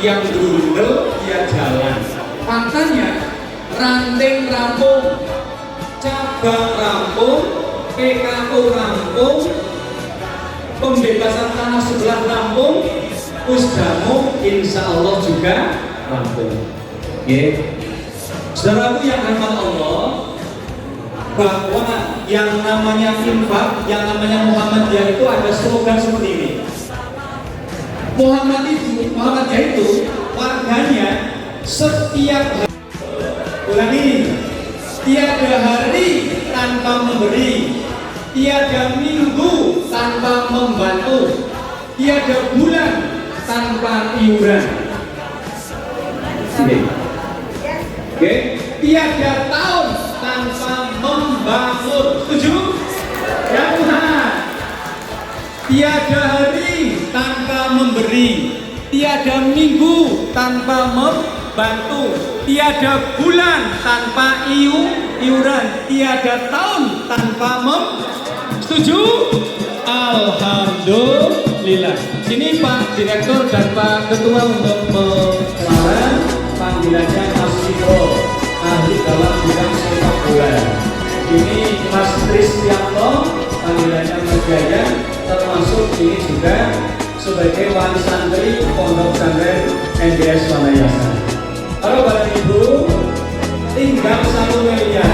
yang grundel dia jalan. Makanya ranting rampung, cabang rampung, PKU rampung, pembebasan tanah sebelah rampung, Pusdamo insya Allah juga rampung. Saudaraku yang rahmat Allah, bahwa yang namanya infak, yang namanya Muhammadiyah itu ada slogan seperti ini. Muhammadiyah itu warganya setiap hari, ulangi, tiada hari tanpa memberi, tiada minggu tanpa membantu, tiada bulan tanpa iuran. Tiada tahun tanpa membangun. Setuju? Ya Tuhan. Tiada hari tanpa memberi, tiada minggu tanpa membantu, tiada bulan tanpa iuran, tiada tahun tanpa setuju? Alhamdulillah. Sini Pak Direktur dan Pak Ketua untuk melarang, panggilannya Mas Vito, ahli dalam bidang sepak bola. Ini Mas Tristianto, panggilannya Mas Jaya, termasuk ini juga sebagai wali santri Pondok Pesantren NDS Wanayasa. Kalau Bapak Ibu tinggal 1 miliar,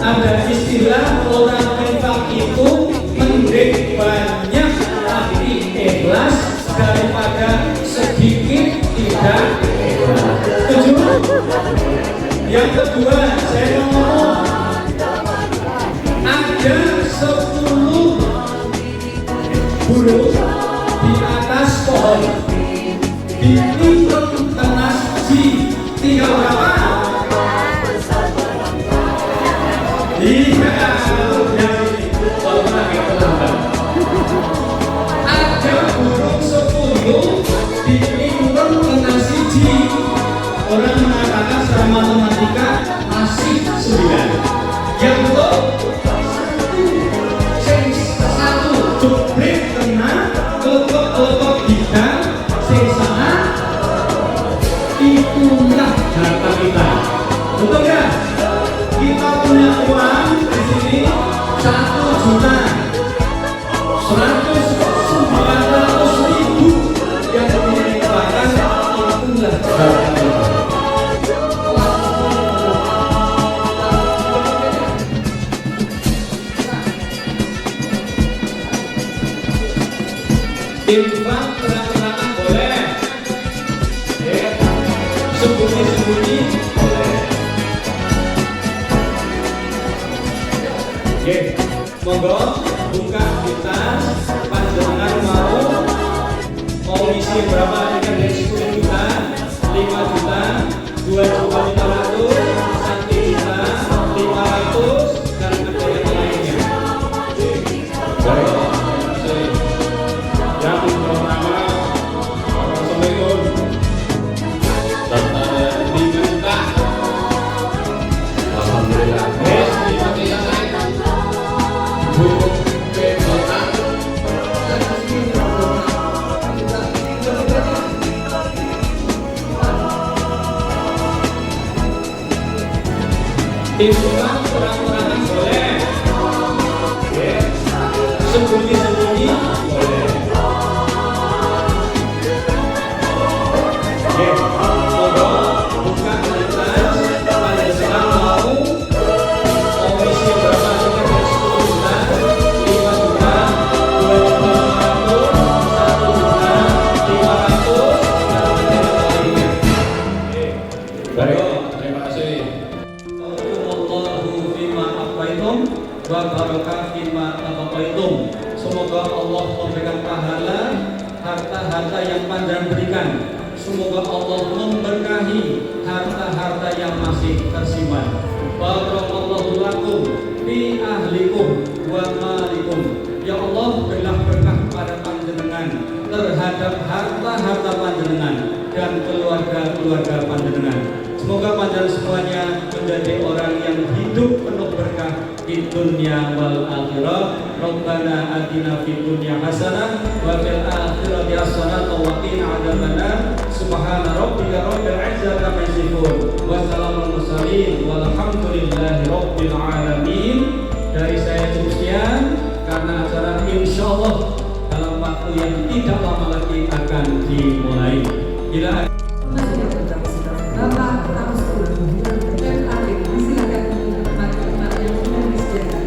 ada istilah orang infak itu mending banyak tapi ikhlas daripada sedikit tidak ikhlas. Setuju? Yang kedua, saya mau ngomong, ada 10 burung di atas pohon, ditimbun kena si, tinggal berapa? Iya, yang ini walaupun agak terlambat. Ada burung 10 ditimbun kena siji. Orang mengatakan secara matematika masih 9. Yang betul satu jebret kena kelompok bidang sesana, itulah harta kita. Betul ya? Kita punya uang di sini 1.190.000 yang dikeluarkan, itulah harta kita. Infak terang-terangan boleh, sembunyi-sembunyi boleh. Monggo buka kita, panjenengan mau isi berapa dengan dari 10 juta, 5 juta, 2.500.000, 1 juta, 500, dan ada yang lainnya. Yang pertama, Assalamualaikum. Daftar 5 juta. Alhamdulillah. Infak kurang-kurangan boleh, sembunyi-sembunyi boleh. Monggo buka kertas, panjenengan mau isi berapa dengan 10 juta, 5 juta, 2.500.000, 1 juta, 500, dan yang lainnya. Baik, terima kasih. Wa barakah fima ataqaitum. Semoga Allah memberikan pahala harta-harta yang panjenengan berikan. Semoga Allah memberkahi harta-harta yang masih tersimpan. Barakallahu lakum fi ahlikum wa malikum. Ya Allah, berilah berkah pada panjenengan terhadap harta-harta panjenengan dan keluarga-keluarga panjenengan. Semoga panjenengan semuanya menjadi orang yang hidup penuh berkah di dunia wal akhirah. Rabbana atina fid dunya hasanah wa fil akhirati hasanah wa qina adzabannar. Subhana rabbika rabbil izzati amma yasifun. Wassalamun mursalin walhamdulillahi rabbil alamin. Dari saya cukup sekian karena acara insyaallah dalam waktu yang tidak lama lagi akan dimulai. Bila Bapak Tamsul dan Arif disilakan menikmati tempat yang sudah disediakan.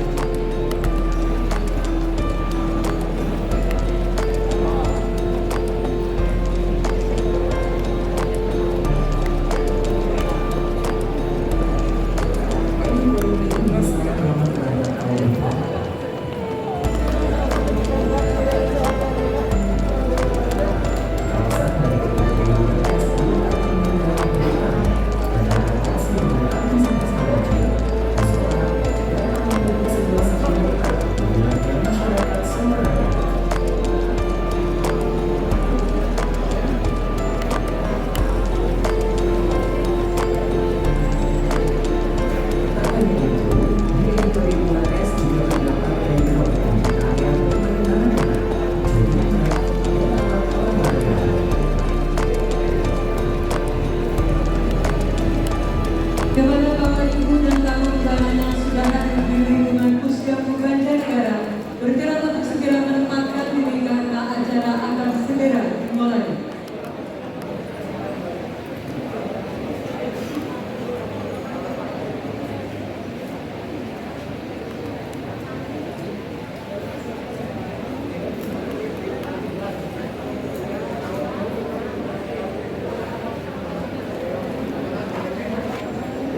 Kepada Bapak Ibu dan tamu undangan yang sudah hadir di lingkungan Puskesmas Banjarnegara, bergerak untuk segera menempatkan diri karena acara akan segera dimulai.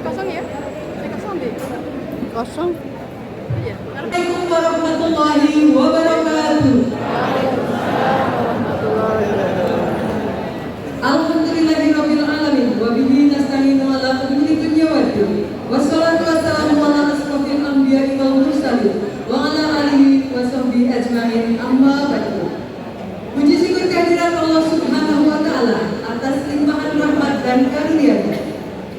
Kosong ya? Saya kosong deh. Kosong? Iya. Assalamualaikum warahmatullahi wabarakatuh. Alhamdulillahirabbil alamin wa bihi nasta'inu ala umuri dunya waddin. Wassalatu wassalamu ala asrofil anbiya'i wal mursalin wa ala alihi wa sahbihi ajma'in, amma ba'du. Puji syukur kehadirat Allah Subhanahu wa taala atas limpahan rahmat dan karunia-Nya.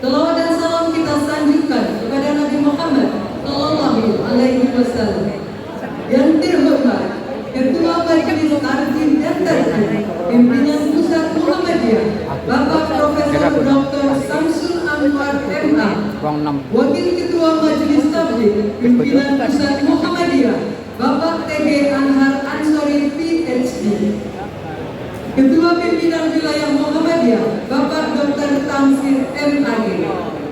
Selawat dan salam kita sanjungkan kepada Nabi Muhammad Sallallahu Alaihi Wasallam. Yang terhormat Ketua Majelis Tarjim dan Tarjim Pimpinan Pusat Muhammadiyah Bapak Profesor Dr. Samsul Anwar MA, Wakil Ketua Majelis Tabligh Pimpinan Pusat Muhammadiyah Bapak TG Anhar Ansori PhD, Ketua Pimpinan Wilayah Muhammadiyah Bapak Dr. Tamsir MAG.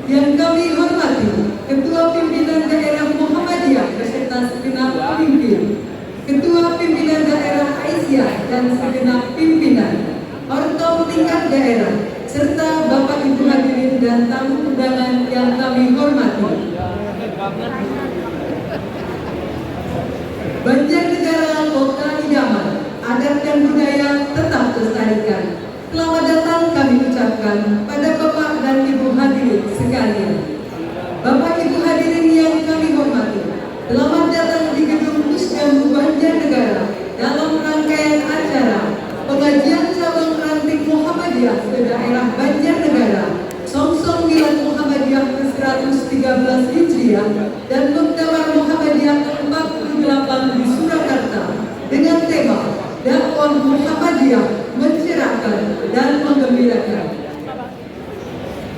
Yang kami hormati Ketua Pimpinan Daerah Muhammadiyah beserta segenap pemimpin, Ketua Pimpinan Daerah Aisyah dan segenap pimpinan, Ortom tingkat daerah, serta Bapak Ibu hadirin dan tamu undangan yang kami hormati. Banjarnegara Kota Idaman, adat dan budaya tetap lestarikan. Selamat datang kami ucapkan pada Bapak dan Ibu hadirin sekalian. Bapak Ibu hadirin yang kami hormati, selamat datang di gedung Puskesmas Banjarnegara dalam rangkaian acara pengajian cabang ranting Muhammadiyah se-daerah Banjarnegara, Songsong Milad Muhammadiyah ke-113 Hijriah dan Muktamar Muhammadiyah ke-48 di Surakarta dengan tema Dakwah Muhammadiyah mencerahkan dan menggembirakan.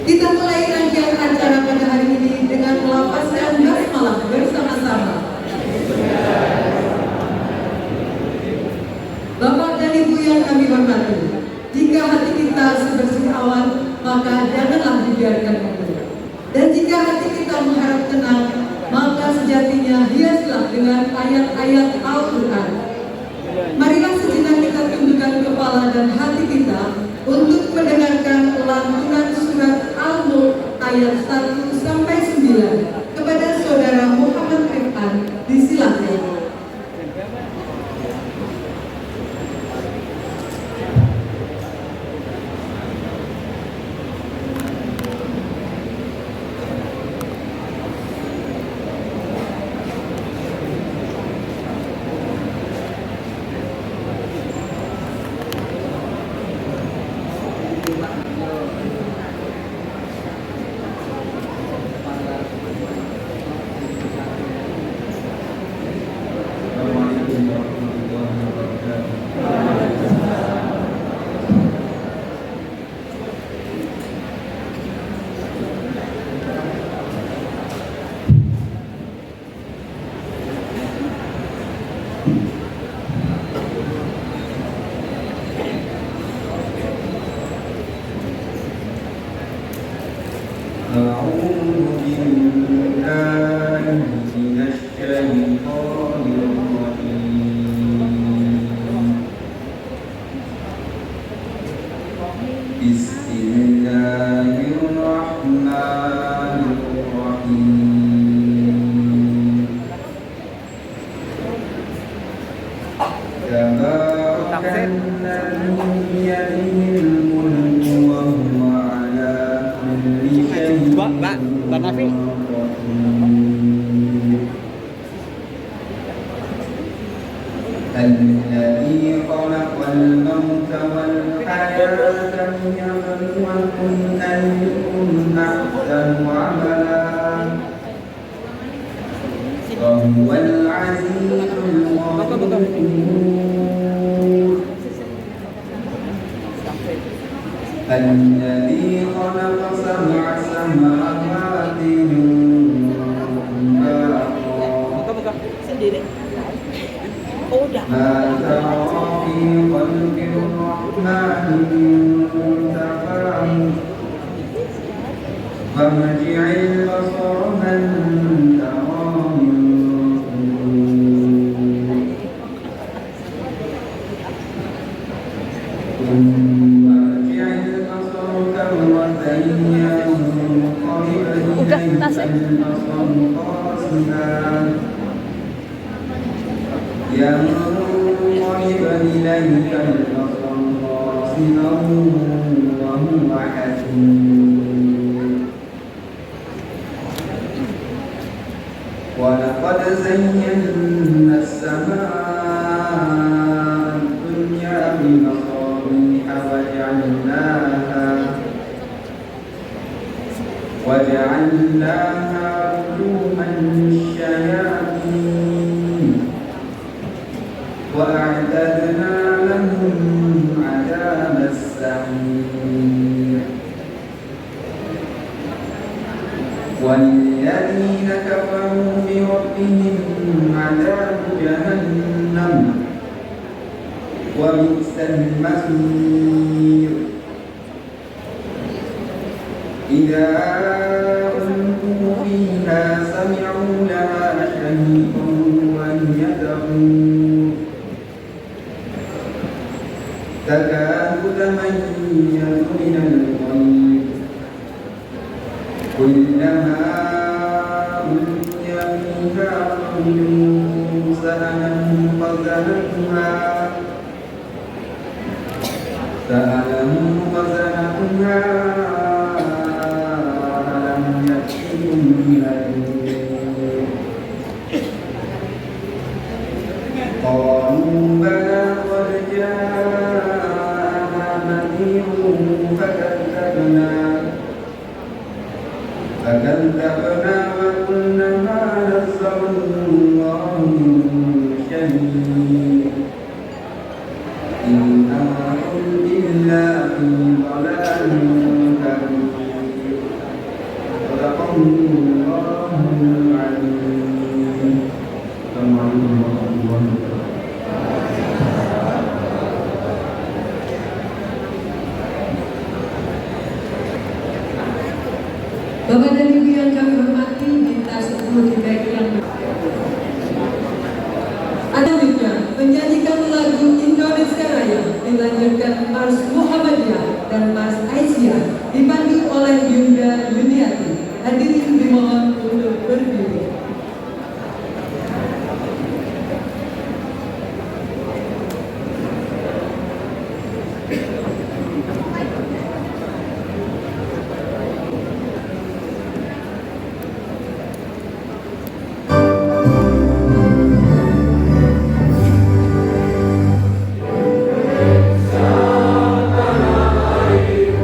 Kita mulai rangkaian acara pada hari ini dengan melafazkan basmalah bersama-sama. Bapak dan Ibu yang kami hormati, jika hati kita sebersih awan, maka janganlah dibiarkan mundur. Dan jika hati kita mengharap tenang, maka sejatinya hiaslah dengan ayat-ayat Al-Quran. Marilah sejenak kita tundukkan kepala dan hati kita untuk mendengarkan lantunan surat Al-Mulk ayat 1 sampai 9 kepada Saudara Muhammad Rifan. Disilakan. Mbak Nafi. الذي خلق الموت والحياة ليبلوكم أيكم أحسن عملا وهو العزيز الغفور الذي خلق سبع سماوات ما ترى في خلق الرحمن من تفاوت فارجع البصر هل ترى من فطور ثم ارجع البصر كرتين ينقلب إليك البصر خاسئا ينقلب إليك البصر خاسئا وهو حسير ولقد زينا السماء الدنيا بمصابيح وجعلناها رجوما للشياطين وأعتدنا لهم عذاب السعير والذين كفروا بربهم عذاب جهنم وبئس المصير إذا ألقوا فيها سمعوا لها شهيقا وهي تفور تكاد تميز من الغيظ كلما ألقي فيها فوج سألهم خزنتها ألم يأتكم نذير قالوا بلى قد جاءنا نذير فكذبنا وقلنا ما نزل الله من شيء إن أنتم إلا في ضلال كبير صدق الله العظيم. السلام عليكم ورحمة الله وبركاته. Bapak dan Ibu yang kami hormati, minta 10 feedback yang selanjutnya menyanyikan lagu Indonesia Raya dilanjutkan Mars Muhammadiyah dan Mars Aisyah dipandu oleh Yunda Yuniati. Hadirin dimohon untuk berdiri. Tanah airku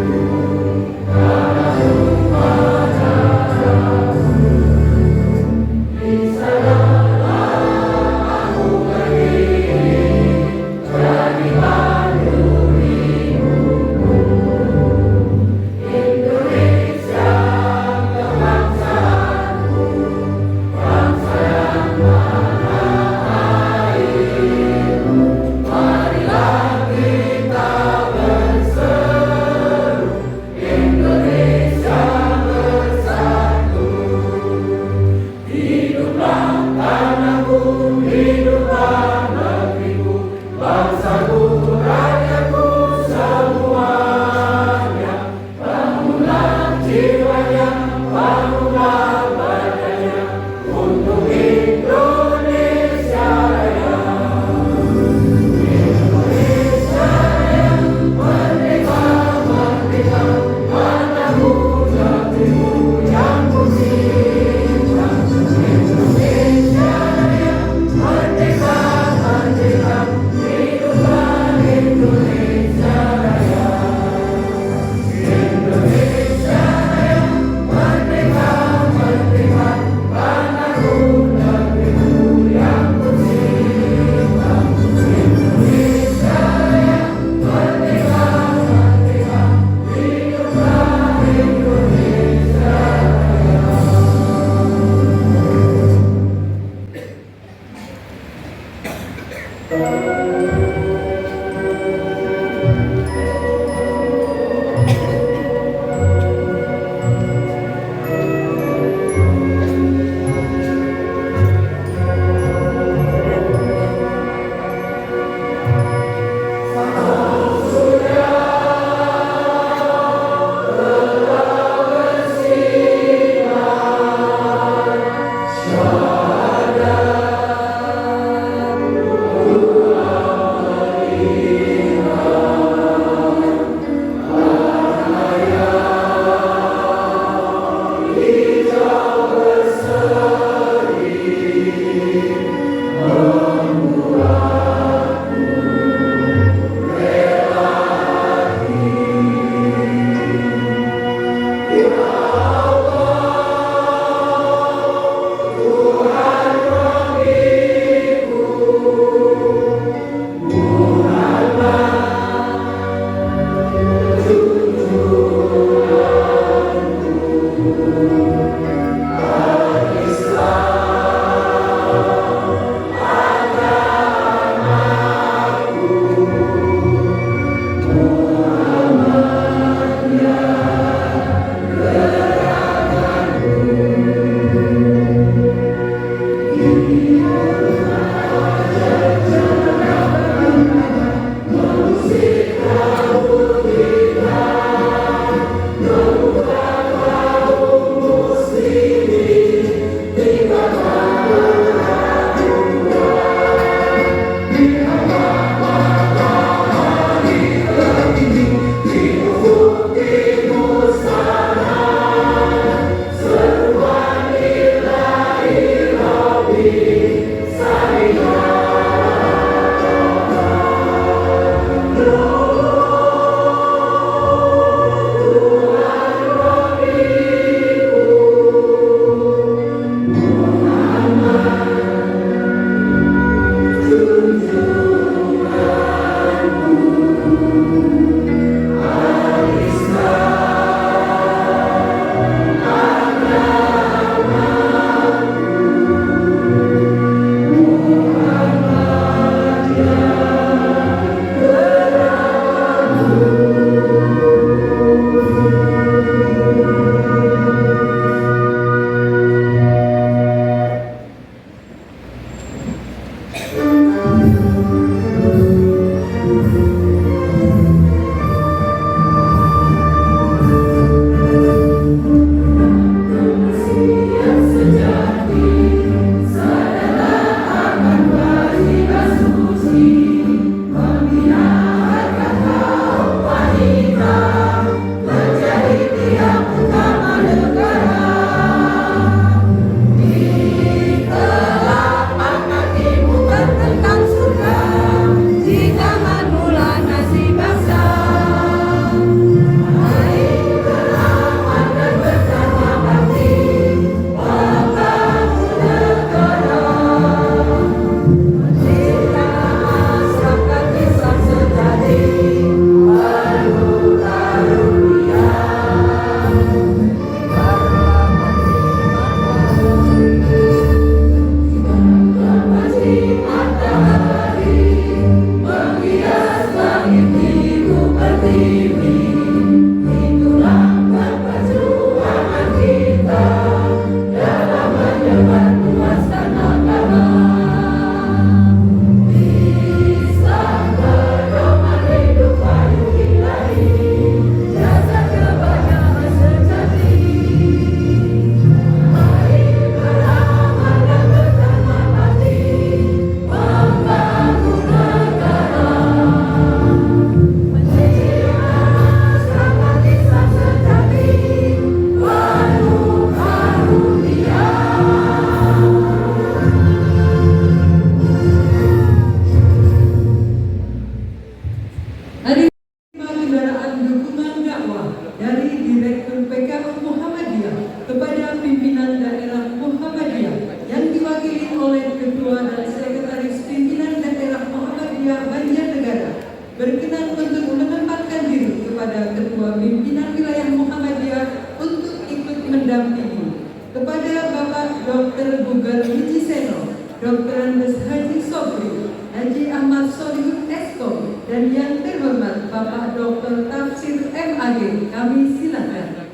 berkenan untuk menempatkan diri kepada Ketua Pimpinan Wilayah Muhammadiyah untuk ikut mendampingi kepada Bapak Dr. Bugar Wijiseno, Dr. Andes Haji Sobri, Haji Ahmad Solihin Esko, dan yang terhormat Bapak Dr. Tafsir MAG, kami silakan.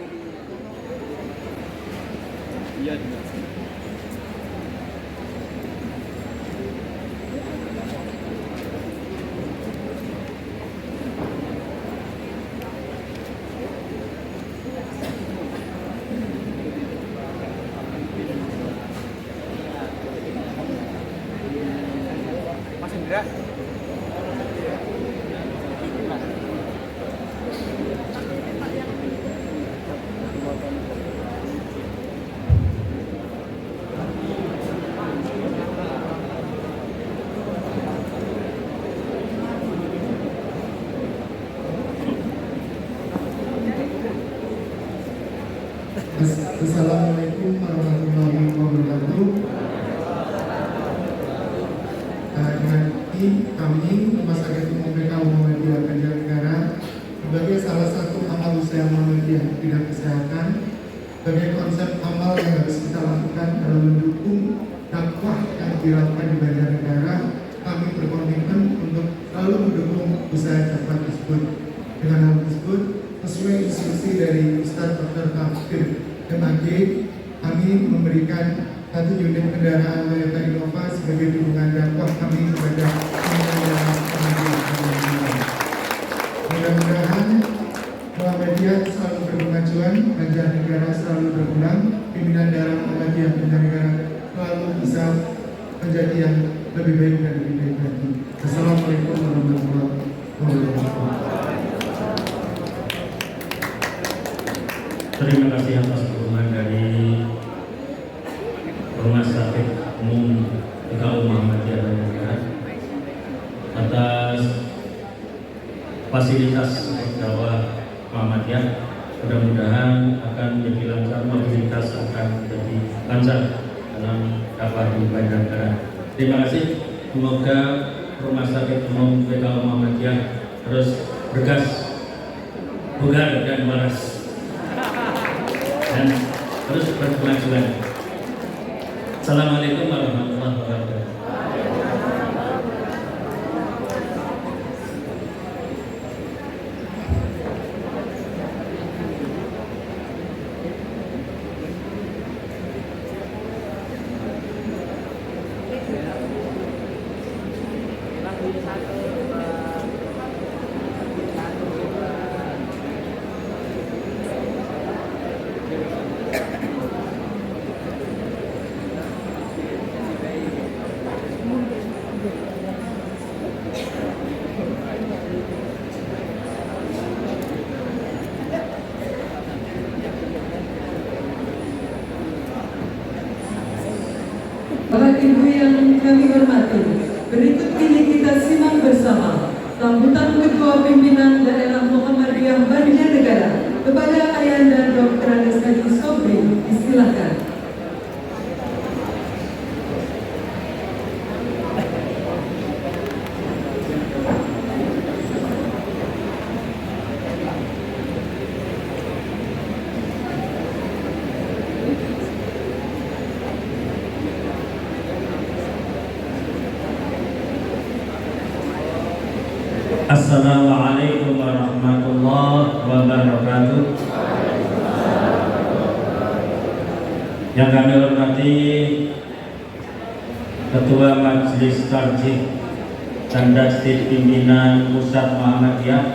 Assalamualaikum warahmatullahi wabarakatuh. Dengan ini kami Rumah Sakit Umum PK Muhammadiyah Banjarnegara sebagai salah satu amal usaha Muhammadiyah bidang kesehatan, sebagai konsep amal yang harus kita lakukan dalam mendukung dakwah yang dilakukan di Banjarnegara, kami berkomitmen untuk selalu mendukung usaha dakwah tersebut. Dengan hal tersebut, sesuai instruksi dari Ustadz Dr. Tafsir MAG, kami memberikan 1 unit kendaraan Toyota Innova sebagai dukungan dakwah kami kepada pimpinan daerah Muhammadiyah. Mudah-mudahan Muhammadiyah selalu berkemajuan, Banjarnegara selalu berkembang, pimpinan daerah Muhammadiyah Banjarnegara selalu bisa menjadi yang lebih baik dan lebih baik lagi. Assalamualaikum warahmatullahi wabarakatuh. Terima kasih atas dukungan dari Rumah Sakit Umum PKU Muhammadiyah Banjarnegara atas fasilitas dakwah Muhammadiyah. Mudah-mudahan akan menjadi lancar, mobilitas akan menjadi lancar dalam dakwah di Banjarnegara. Terima kasih. Semoga Rumah Sakit Umum PKU Muhammadiyah terus bergas, bugar dan waras, dan terus berkemajuan. Assalamualaikum warahmatullahi wabarakatuh. Bapak Ibu yang kami hormati, berikut ini kita simak bersama sambutan Ketua Pimpinan Daerah Muhammadiyah Banjarnegara kepada Ayahanda Dr. Andes Haji Sobri. Silakan. Assalamualaikum warahmatullahi wabarakatuh. Yang kami hormati Ketua Majelis Tarjih dan Dastir Pimpinan Pusat Muhammadiyah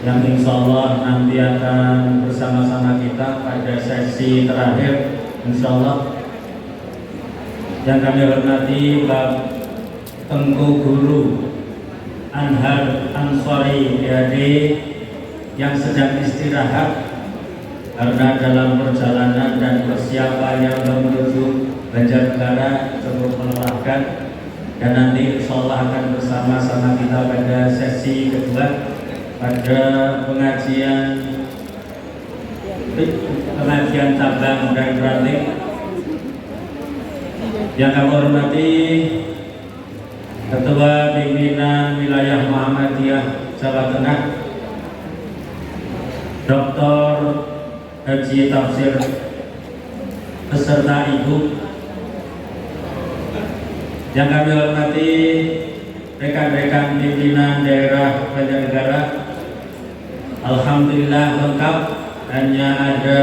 yang insya Allah nanti akan bersama-sama kita pada sesi terakhir insya Allah. Yang kami hormati Bapak Tengku Guru Anhar Ansori PhD yang sedang istirahat karena dalam perjalanan dan persiapannya menuju Banjarnegara cukup melelahkan, dan nanti insya Allah akan bersama-sama kita pada sesi kedua pada pengajian cabang dan ranting. Yang kami hormati Ketua Pimpinan Wilayah Muhammadiyah Jawa Tengah Dr. Haji Tafsir beserta Ibu, Yang kami hormati rekan-rekan pimpinan daerah Banjarnegara, alhamdulillah lengkap, hanya ada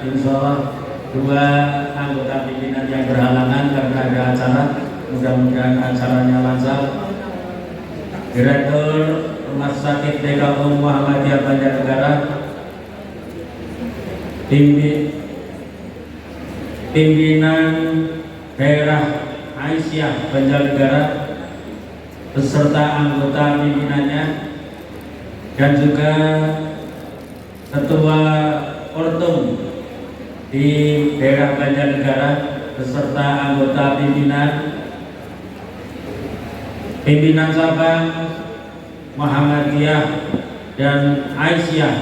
insyaallah 2 anggota pimpinan yang berhalangan karena ada acara. Mudah-mudahan acaranya lancar. Direktur Rumah Sakit DKU Muhammadiyah Banjarnegara, pimpinan daerah Aisyah Banjarnegara beserta anggota pimpinannya, dan juga ketua Ortum di daerah Banjarnegara beserta anggota pimpinan cabang Muhammadiyah dan Aisyah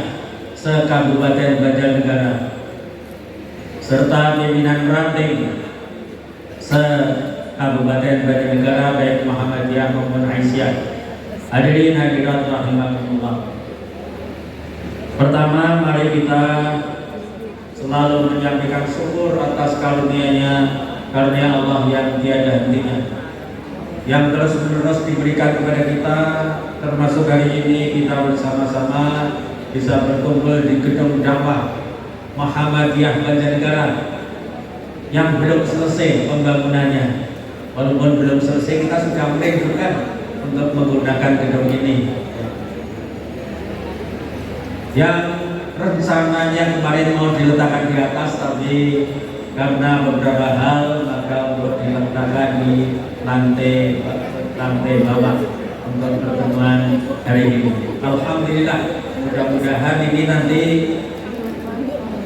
se-Kabupaten Banjarnegara, serta pimpinan ranting se-Kabupaten Banjarnegara baik Muhammadiyah maupun Aisyah. Hadirin hadirat rahimakumullah. Pertama, mari kita selalu menyampaikan syukur atas karunia Allah yang tiada hentinya, yang terus-menerus diberikan kepada kita, termasuk hari ini kita bersama-sama bisa berkumpul di gedung dakwah Muhammadiyah Banjarnegara yang belum selesai pembangunannya. Walaupun belum selesai, kita sudah menentukan untuk menggunakan gedung ini, yang rencananya kemarin mau diletakkan di atas, tapi karena beberapa hal maka untuk diletakkan di lantai bawah untuk pertemuan hari ini. Alhamdulillah, mudah-mudahan ini nanti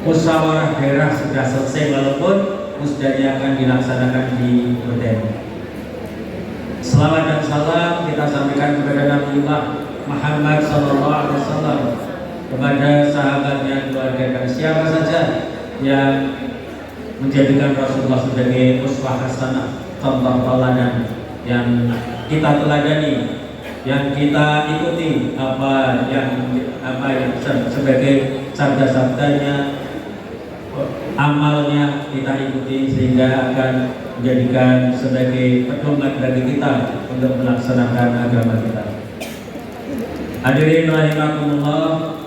musyawarah daerah sudah selesai, walaupun musdanya akan dilaksanakan di Medan. Selawat dan salam kita sampaikan kepada Nabiullah Muhammad SAW, kepada sahabatnya, keluarga, dan siapa saja yang menjadikan Rasulullah sebagai uswah hasanah, contoh teladan yang kita teladani, yang kita ikuti apa yang sebagai sabda-sabdanya, amalnya kita ikuti, sehingga akan menjadikan sebagai pedoman bagi kita untuk melaksanakan agama kita. Hadirin rahimakumullah,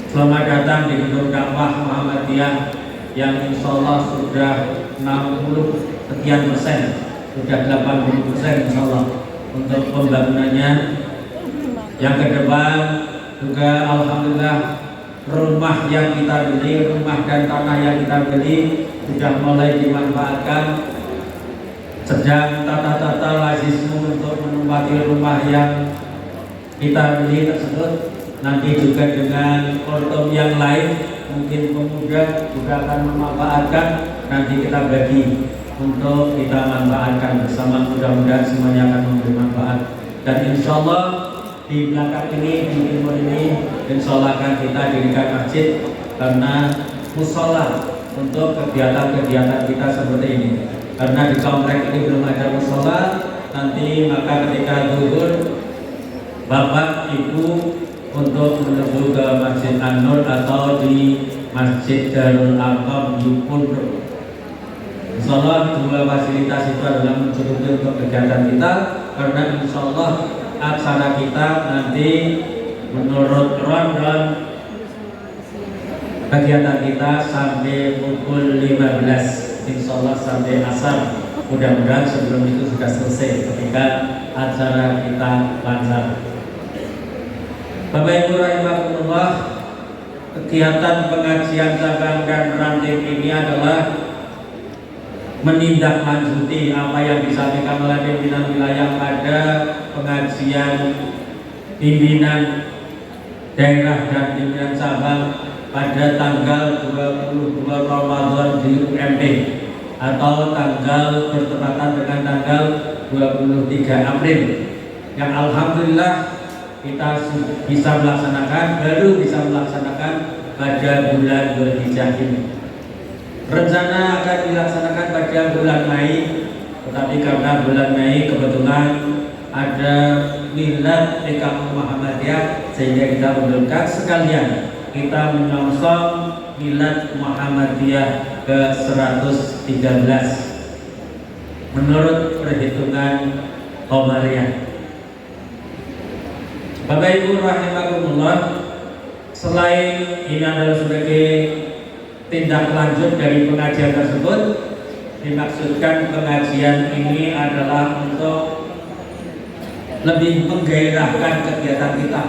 selamat datang di gedung dakwah Muhammadiyah yang insya Allah sudah 60 sekian persen, sudah 80% insya Allah untuk pembangunannya. Yang ke depan juga alhamdulillah rumah yang kita beli, rumah dan tanah yang kita beli sudah mulai dimanfaatkan. Sedang tata-tata lazismu untuk menempati rumah yang kita beli tersebut. Nanti juga dengan ortom yang lain, mungkin pemuda juga akan memanfaatkan, nanti kita bagi untuk kita manfaatkan bersama. Mudah-mudahan semuanya akan memberi manfaat. Dan insya Allah di belakang ini, di timur ini, insya Allah akan kita dirikan masjid, karena musola untuk kegiatan-kegiatan kita seperti ini. Karena di komplek ini belum ada musola, nanti maka ketika zuhur bapak ibu untuk menuju ke Masjid An-Nur atau di Masjid Darul Arqam di Pondok. Insya Allah 2 fasilitas itu adalah mencukupi untuk kegiatan kita, karena insya Allah acara kita nanti menurut rondon kegiatan kita sampai pukul 15, insya Allah sampai asar. Mudah-mudahan sebelum itu sudah selesai ketika acara kita lancar. Bapak Ibu rahimakumullah, kegiatan pengajian cabang dan ranting ini adalah menindaklanjuti apa yang disampaikan oleh pimpinan wilayah pada pengajian pimpinan daerah dan pimpinan cabang pada tanggal 22 Ramadan di UMP, atau tanggal bertepatan dengan tanggal 23 April, yang alhamdulillah kita baru bisa melaksanakan pada bulan Dzulhijjah ini. Rencana akan dilaksanakan pada bulan Mei, tetapi karena bulan Mei kebetulan ada milad DKU Muhammadiyah, sehingga kita undurkan sekalian kita menyongsong milad Muhammadiyah ke 113. menurut perhitungan Qamariyah. Bapak Ibu rahimakumullah, selain ini adalah sebagai tindak lanjut dari pengajian tersebut, dimaksudkan pengajian ini adalah untuk lebih menggairahkan kegiatan kita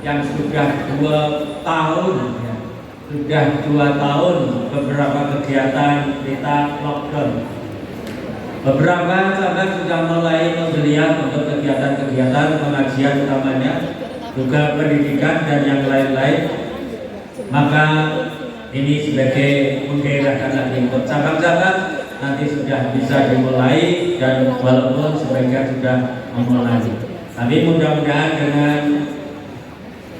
yang sudah 2 tahun ya. Sudah 2 tahun beberapa kegiatan kita lockdown. Beberapa cabang sudah mulai menggeliat untuk kegiatan-kegiatan pengajian utamanya, juga pendidikan dan yang lain-lain. Maka ini sebagai menggairahkan lagi untuk cabang-cabang nanti sudah bisa dimulai, dan walaupun sebagian sudah memulai. Tapi mudah-mudahan dengan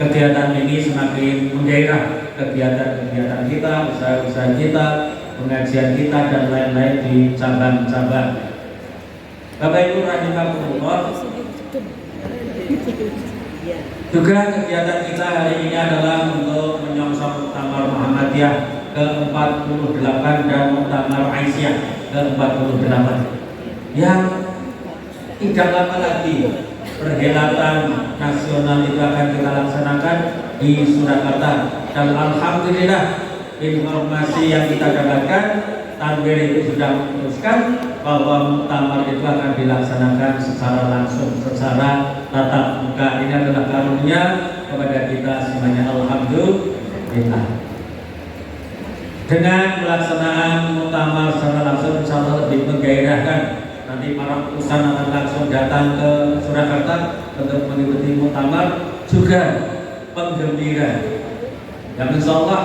kegiatan ini semakin menggairah kegiatan-kegiatan kita, usaha-usaha kita, pengajian kita dan lain-lain di cabang-cabang. Bapak Ibu rahimakumullah, juga kegiatan kita hari ini adalah untuk menyongsong Muktamar Muhammadiyah ke-48 dan Muktamar Aisyah ke-48 yang tidak lama lagi. Perhelatan nasional itu akan kita laksanakan di Surakarta, dan alhamdulillah informasi yang kita dapatkan, Tanwir itu sudah memutuskan bahwa muktamar itu akan dilaksanakan secara langsung, secara tatap muka. Ini adalah karunia kepada kita semuanya, alhamdulillah. Dengan pelaksanaan muktamar secara langsung, insya Allah lebih menggairahkan. Nanti para utusan akan langsung datang ke Surakarta untuk mengikuti muktamar, juga penggembira. Dan insya Allah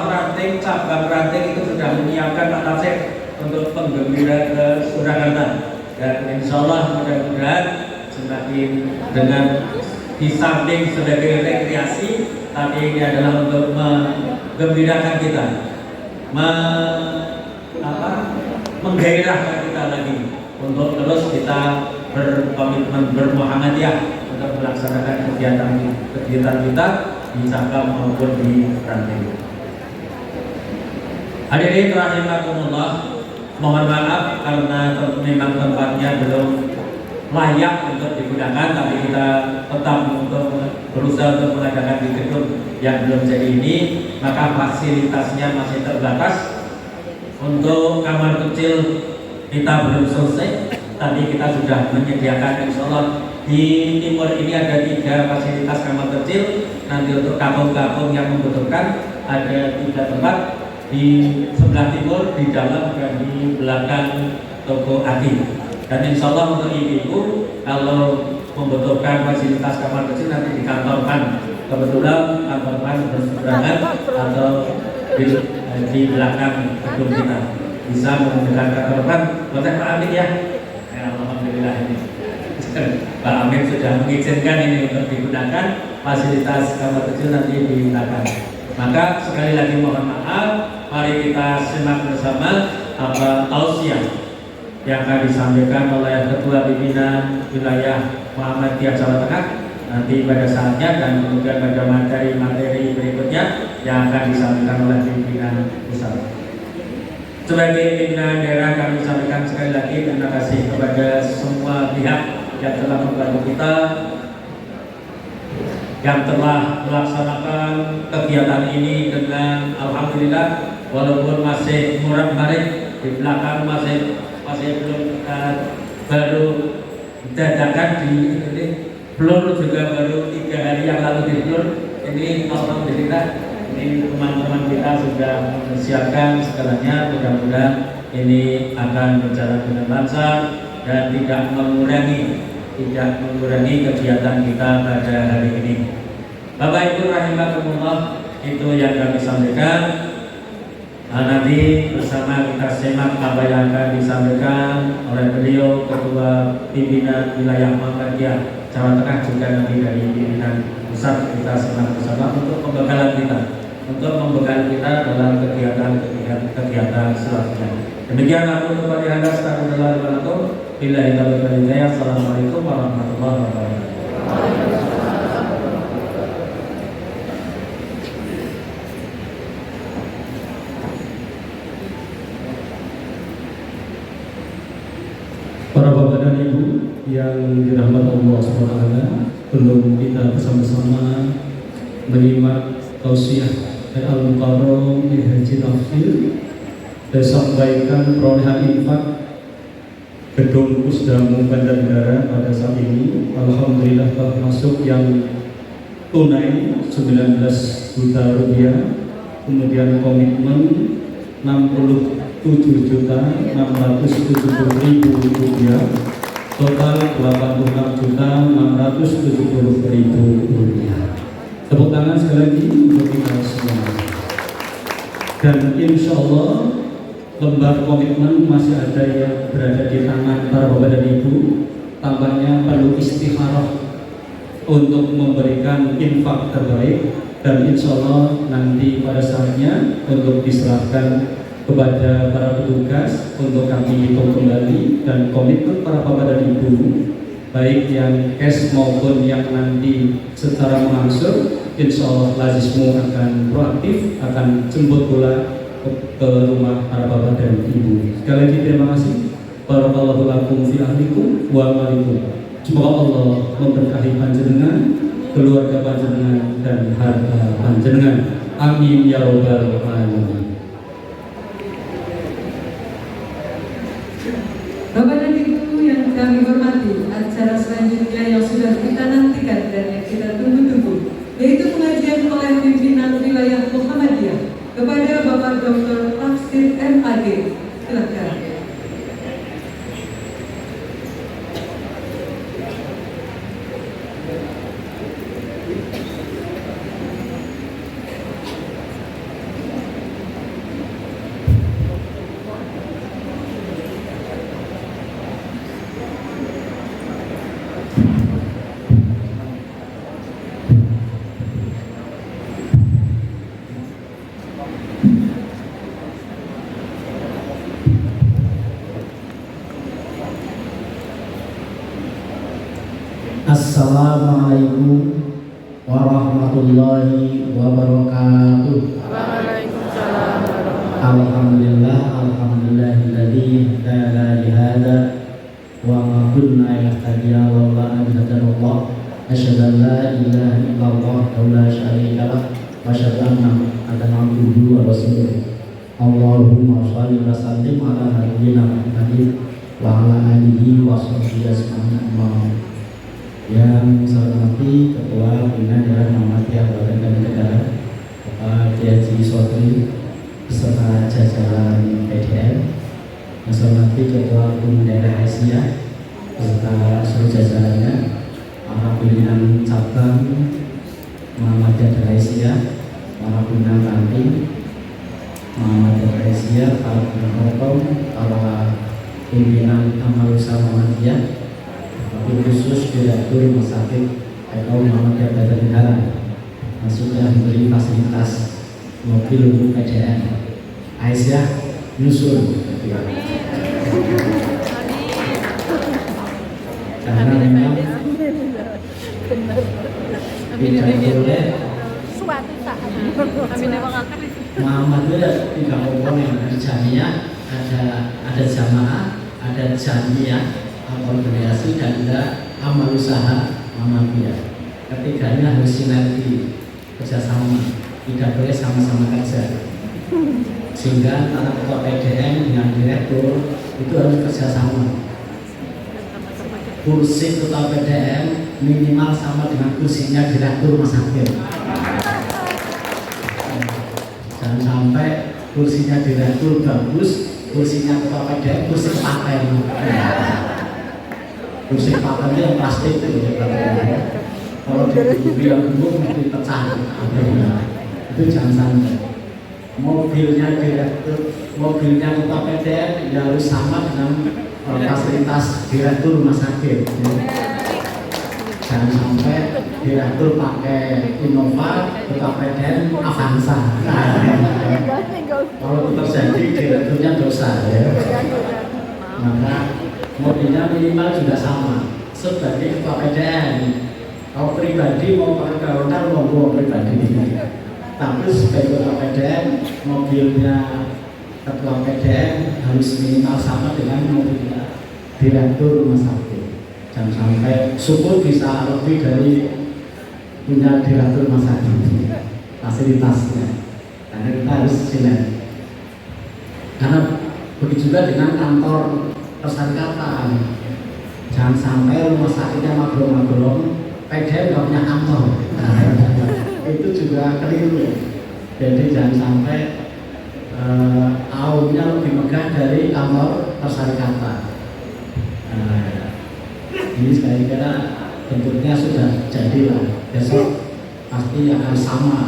cabang ranting itu sudah menyiapkan Pak Tasik untuk penggembira ke Surakarta. Dan insya Allah mudah-mudahan semakin dengan di samping sebagai rekreasi, tapi ini adalah untuk menggembirakan kita, menggairahkan kita lagi untuk terus kita berkomitmen bermuhammadiyah untuk melaksanakan kegiatan kita di cabang maupun di ranting. Hadirin rahimakumullah, mohon maaf karena memang tempatnya belum layak untuk digunakan, tapi kita tetap untuk berusaha untuk mengadakan di gedung yang belum jadi ini, maka fasilitasnya masih terbatas. Untuk kamar kecil kita belum selesai, tadi kita sudah menyediakan insya Allah di timur ini ada 3 fasilitas kamar kecil. Nanti untuk kampung-kampung yang membutuhkan ada 3 tempat di sebelah timur, di dalam dan di belakang toko Ati. Dan insya Allah untuk ibu-ibu kalau membutuhkan fasilitas kamar kecil nanti di kantor PAN, kebetulan kantor PAN berseberangan atau di belakang gedung kita, bisa menggunakan kantor PAN. Boleh Pak Amin ya? Alhamdulillah ini Pak Amin sudah mengizinkan ini untuk digunakan fasilitas kamar kecil nanti di belakang. Maka sekali lagi mohon maaf, mari kita simak bersama apa tausiah yang akan disampaikan oleh Ketua Pimpinan Wilayah Muhammadiyah Jawa Tengah nanti pada saatnya, dan kemudian pada materi-materi berikutnya yang akan disampaikan oleh pimpinan pusat. Sebagai pimpinan daerah kami sampaikan sekali lagi terima kasih kepada semua pihak yang telah membantu kita, yang telah melaksanakan kegiatan ini dengan alhamdulillah, walaupun masih murah-marik di belakang masih belum baru dadakan di ini, blur juga baru 3 hari yang lalu di blur. Ini alhamdulillah ini teman-teman kita sudah mempersiapkan segalanya. Mudah-mudahan ini akan berjalan dengan lancar dan tidak mengurangi kegiatan kita pada hari ini. Bapak Ibu rahimakumullah, itu yang kami sampaikan. Nanti bersama kita simak apa yang akan disampaikan oleh beliau Ketua Pimpinan Wilayah Muhammadiyah Jawa Tengah, juga nanti dari pimpinan pusat. Kita simak bersama untuk pembekalan kita, untuk membekali kita dalam kegiatan selanjutnya. Demikian aku kepada Anda astagfirullah wa lakum. Billahi taufiq wal hidayah. Assalamualaikum warahmatullahi wabarakatuh. Para Bapak dan Ibu yang dirahmati Allah SWT, belum kita bersama-sama menyimak tausiah Al-Mukarram di Haji Tafsir, disampaikan perolehan infak Gedung Pusdamu Banjarnegara pada saat ini. Alhamdulillah telah masuk yang tunai 19 juta rupiah, kemudian komitmen 67.670.000 rupiah, total 86.670.000 rupiah. Tepuk tangan sekali lagi untuk kita semua. Dan insya Allah lembar komitmen masih ada yang berada di tangan para bapak dan ibu. Tampaknya perlu istikharah untuk memberikan infak terbaik, dan insya Allah nanti pada saatnya untuk diserahkan kepada para petugas untuk kami hitung kembali. Dan komitmen para bapak dan ibu, baik yang cash maupun yang nanti secara mengangsur, insya Allah lazismu akan proaktif, akan jemput bola ke rumah para bapak dan ibu. Sekali lagi terima kasih. Barakallahu lakum fi ahlikum wa amalikum. Semoga Allah memberkahi panjenengan, keluarga panjenengan, dan harta panjenengan. Amin ya robbal alamin. Bapak dan Ibu yang kami hormati, acara selanjutnya yang sudah kita nantikan dan yang kita tunggu-tunggu, yaitu pengajian oleh pimpinan wilayah Muhammadiyah kepada Bapak Dr. Tafsir MAG. Silakan. Assalamualaikum warahmatullahi wabarakatuh. Waalaikumsalam. Alhamdulillah, alhamdulillahilladzi hadana li hadza wa ma kunna nahtadiya laula an hadanallah. Asyhadu an la ilaha illallah wa la syarika lah wa asyhadu anna Muhammadan abduhu wa rasuluh. Allahumma shalli wa sallim ala nabiyyina Muhammadin wa ala alihi wa sahbihi ajma'in. Yang saya hormati Ketua Pimpinan Dewan Muhammadiyah Kabupaten Negara, Bapak Kiai Haji Sotri beserta jajaran PDM. Yang saya hormati Ketua Umum Daerah Asia beserta seluruh jajarannya, para pimpinan cabang Muhammadiyah Daerah Asia, para pimpinan ranting Muhammadiyah Daerah Asia, para pimpinan Hukum, para pimpinan amal usaha Muhammadiyah, khusus Direktur Rumah Sakit PKU Muhammadiyah Banjarnegara yang sudah memberi fasilitas mobil untuk PDN. Aisyah nyusul karena memang tidak boleh Suatu saat. Amin ya Allah. Muhammadiyah tiga komponen, ada jamiah, ada jamaah, ada jamiah organisasi, dan ada amal usaha Muhammadiyah. Ketiganya harus sinergi, kerjasama, tidak boleh sama-sama kerja. Sehingga antara ketua PDM dengan direktur itu harus kerjasama. Kursi ketua PDM minimal sama dengan kursinya direktur rumah sakit. Jangan sampai kursinya direktur bagus, kursinya ketua PDM kursi paten. Kursi paten yang plastik itu ya, kalau dibeli yang gemuk mesti pecah. Itu jangan sampai. Mobilnya direktur, mobilnya ketua PDM ya harus sama dengan fasilitas direktur rumah sakit. Jangan sampai direktur pakai Innova, ketua PDM Avanza. Kalau terjadi direkturnya dosa ya. Maka mobilnya minimal juga sama sebagai ketua PDN. Kalau pribadi mau pakai Honda mau pribadi, tapi sebagai ketua PDN mobilnya ketua PDN harus minimal sama dengan mobilnya direktur rumah sakit. Jangan sampai syukur bisa lebih dari punya direktur rumah sakit fasilitasnya, karena kita harus silen. Karena begitu juga dengan kantor persyarikatan. Jangan sampai rumah sakitnya magrong-magrong, PDM nggak punya kantor. Itu juga keliru. Jadi jangan sampai AU-nya lebih megah dari kantor persyarikatan. Ini saya kira bentuknya sudah jadilah. Besok pasti akan sama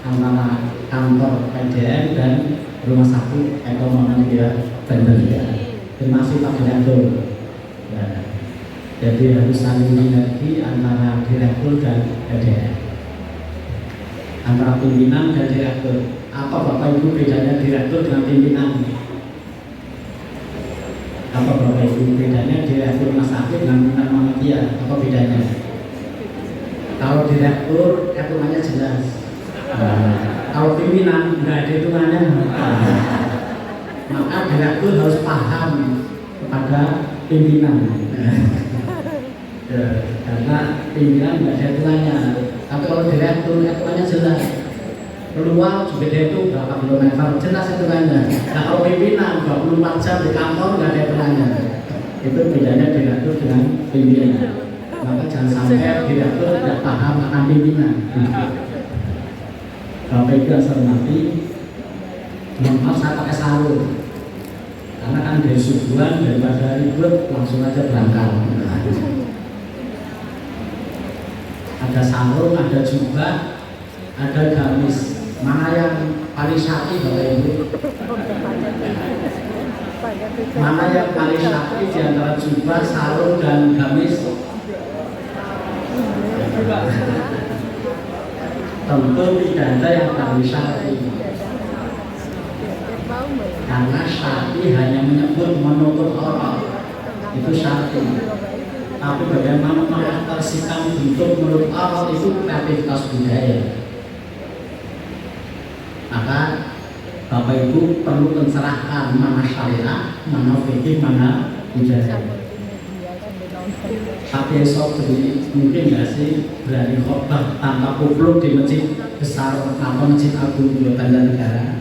antara kantor PDM dan rumah sakit ekonomi benar ya. Terima kasih Pak Direktur. Ya. Jadi harus saling sinergi antara direktur dan PDM, antara pimpinan dan direktur. Apa Bapak Ibu bedanya direktur dengan pimpinan? Apa Bapak Ibu bedanya direktur rumah sakit dengan pimpinan Muhammadiyah? Apa bedanya? Kalau direktur hitungannya jelas. Kalau pimpinan nggak ada hitungannya. Maka direktur harus paham kepada pimpinan. Karena pimpinan nggak ada hitungannya. Tapi kalau direktur hitungannya jelas. Peluang juga itu berapa kilometer jelas hitungannya. Nah kalau pimpinan 24 jam di kantor nggak ada hitungannya. Itu bedanya direktur dengan pimpinan. Maka jangan sampai direktur tidak paham akan pimpinan. Bapak Ibu yang saya hormati, maaf saya pakai sarung karena kan dari subuhan daripada ribut langsung aja berangkat. Ada sarung, ada jubah, ada gamis. Mana yang paling syar'i Bapak Ibu? Mana yang paling syar'i di antara jubah, sarung dan gamis? Tentu tidak ada yang paling syar'i. Karena syar'i hanya menyebut menutup aurat, itu syar'i. Tapi bagaimana mengatasikan bentuk menutup aurat itu kreativitas budaya. Maka Bapak Ibu perlu mencerahkan mana syariah, mana fikih, mana budaya. Tapi esok mungkin nggak sih berani khotbah tanpa kupluk di masjid besar atau masjid agung di Banjarnegara?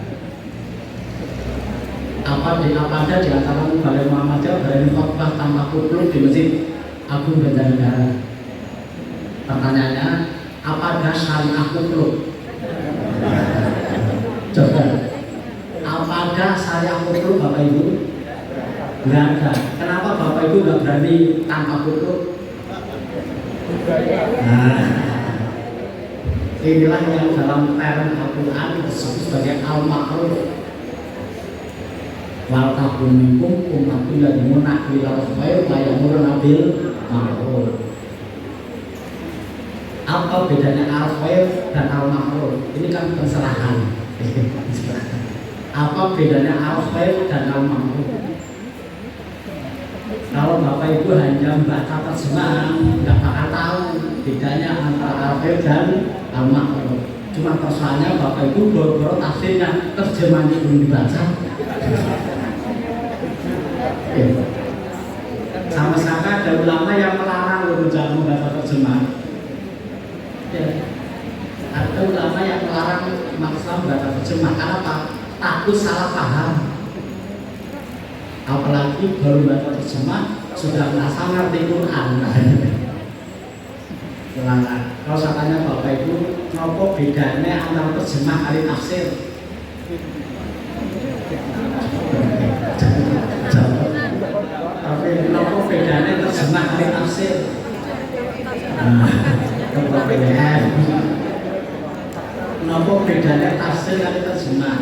Apa ada di antara Balai Muhammadiyah berani khotbah tanpa kupluk di masjid agung Banjarnegara? Pertanyaannya, apa ada syariah kupluk? Coba, apa ada syariah kupluk Bapak Ibu? Nggak ada. Kenapa Bapak Ibu nggak berani tanpa kupluk? Nah, inilah yang dalam term Al-Quran disebut sebagai al-ma'ruf. Wal takun minkum ummatun yad'una ilal khair wa ya'muruna bil ma'ruf. Apa bedanya al-khair dan al-ma'ruf? Ini kan pencerahan. Apa bedanya al-khair dan al-ma'ruf? Kalau Bapak Ibu hanya membaca terjemahan, nggak bakal tahu bedanya antara al-khair dan al-ma'ruf. Cuma persoalannya Bapak Ibu boro-boro tafsirnya terjemahannya belum dibaca. Sama-sama ada ulama yang melarang untuk jangan membaca terjemahan. Ada ulama yang melarang maksa membaca terjemahan. Karena apa? Takut salah paham. Apalagi baru baca terjemah sudah merasa ngerti Quran. Kalau saya tanya Bapak Ibu, apa bedanya antara terjemah kali tafsir? Tapi apa bedanya terjemah kali tafsir? Apa bedanya tafsir kali terjemah?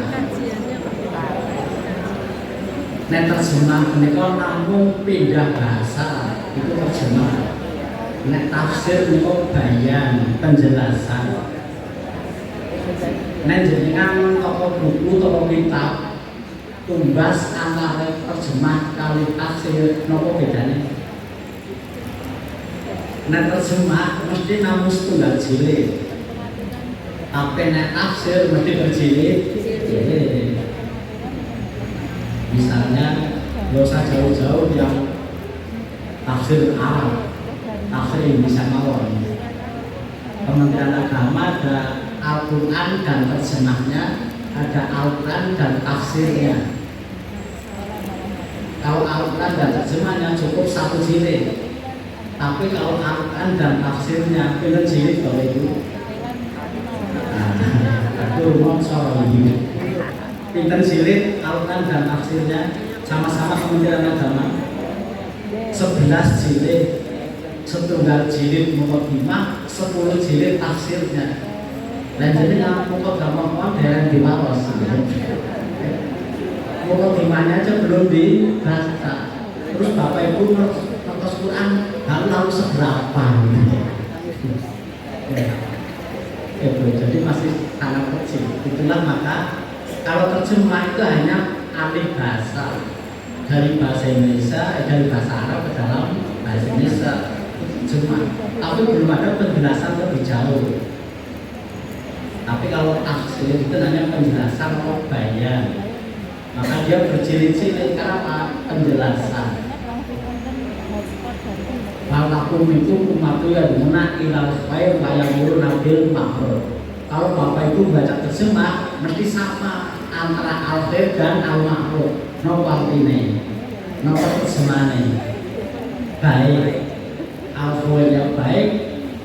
Nek terjemah menika namung pindah bahasa itu terjemah. Nek tafsir menika bayan penjelasan. Nek jenengan toko buku toko kitab tumbas antara terjemah kali tafsir nopo bedane? Nek terjemah mesti namung setunggal jilid. Tapi nek tafsir mesti berjilid. Misalnya, nggak usah jauh-jauh yang tafsir Arab, tafsir Indonesia mawon. Kementerian Agama ada Al-Quran dan terjemahnya, ada Al-Quran dan tafsirnya. Kalau Al-Quran dan terjemahnya cukup 1 jilid, tapi kalau Al-Quran dan tafsirnya pilih jilid kalau itu. Itu rumah soal ini. Pinter jilid Al-Quran dan tafsirnya sama-sama Kementerian Agama 11 jilid, setunggal jilid muqaddimah, 10 jilid tafsirnya. Dan jadi yang muqaddimah daerah di Maros. Muqaddimahnya aja belum dibaca. Terus Bapak Ibu nonton Quran lalu seberapa gitu. Jadi masih sangat kecil. Itulah maka kalau terjemah itu hanya alih bahasa dari bahasa Indonesia, dari bahasa Arab ke dalam bahasa Indonesia terjemah. Tapi belum ada penjelasan lebih jauh. Tapi kalau tafsir itu hanya penjelasan bayan. Maka dia berjilid-jilid karena apa? Penjelasan. Walakum itu umatu ya dimana ilal khair wa yamuruna bil ma'ruf. Kalau Bapak Ibu baca terjemah mesti sama antara al-khair dan al-ma'ruf. No artine. No terjemahane. Baik. Al-khair yang baik,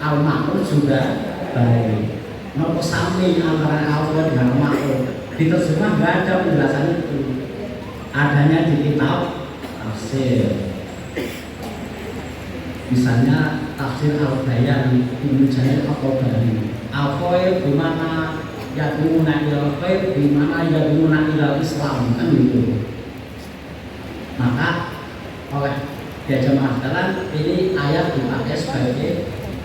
al-ma'ruf juga baik. No sami antara al-khair dan al-ma'ruf. Di terjemah nggak ada penjelasan itu, adanya di kitab tafsir. Misalnya tafsir Al-Bayan Ibnu Jarir At-Tabari, al-khair di mana yad'una ilal khair, di mana yad'una ilal Islam, kan gitu. Maka oleh jamaah sekalian ini ayat dipakai sebagai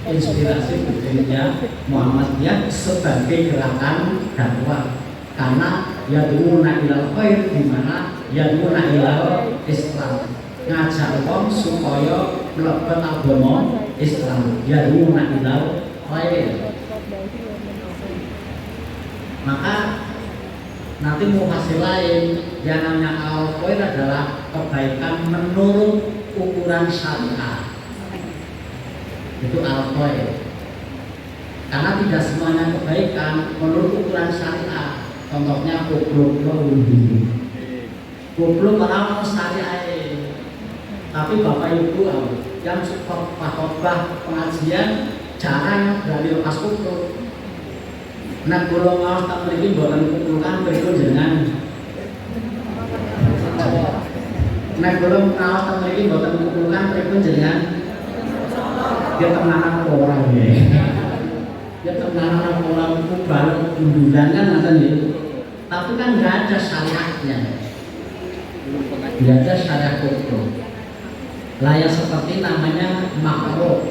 inspirasi budaya Muhammadiyah sebagai gerakan dakwah. Karena yad'una ilal khair di mana yad'una ilal Islam, ngajak wong supaya mlebet agama Islam, yad'una ilal khair. Maka nanti mufassir lain yang namanya al khair adalah kebaikan menurut ukuran syariah. Itu al khair. Karena tidak semuanya kebaikan menurut ukuran syariah. Contohnya goblok lebih. Goblok orang syariah. Tapi Bapak Ibu yang suka khotbah pengajian jarang berani lepas goblok. Nah, kalau mau tak memiliki buatan kumpulkan berikut dengan. Nah, kalau mau tak memiliki buatan kumpulkan berikut dengan. Dia temenan orang ya. Dia temenan orang kubal kundulan kan nanti ya. Tapi kan nggak ada syariatnya. Nggak ada syariat goblok. Layak seperti namanya makruh.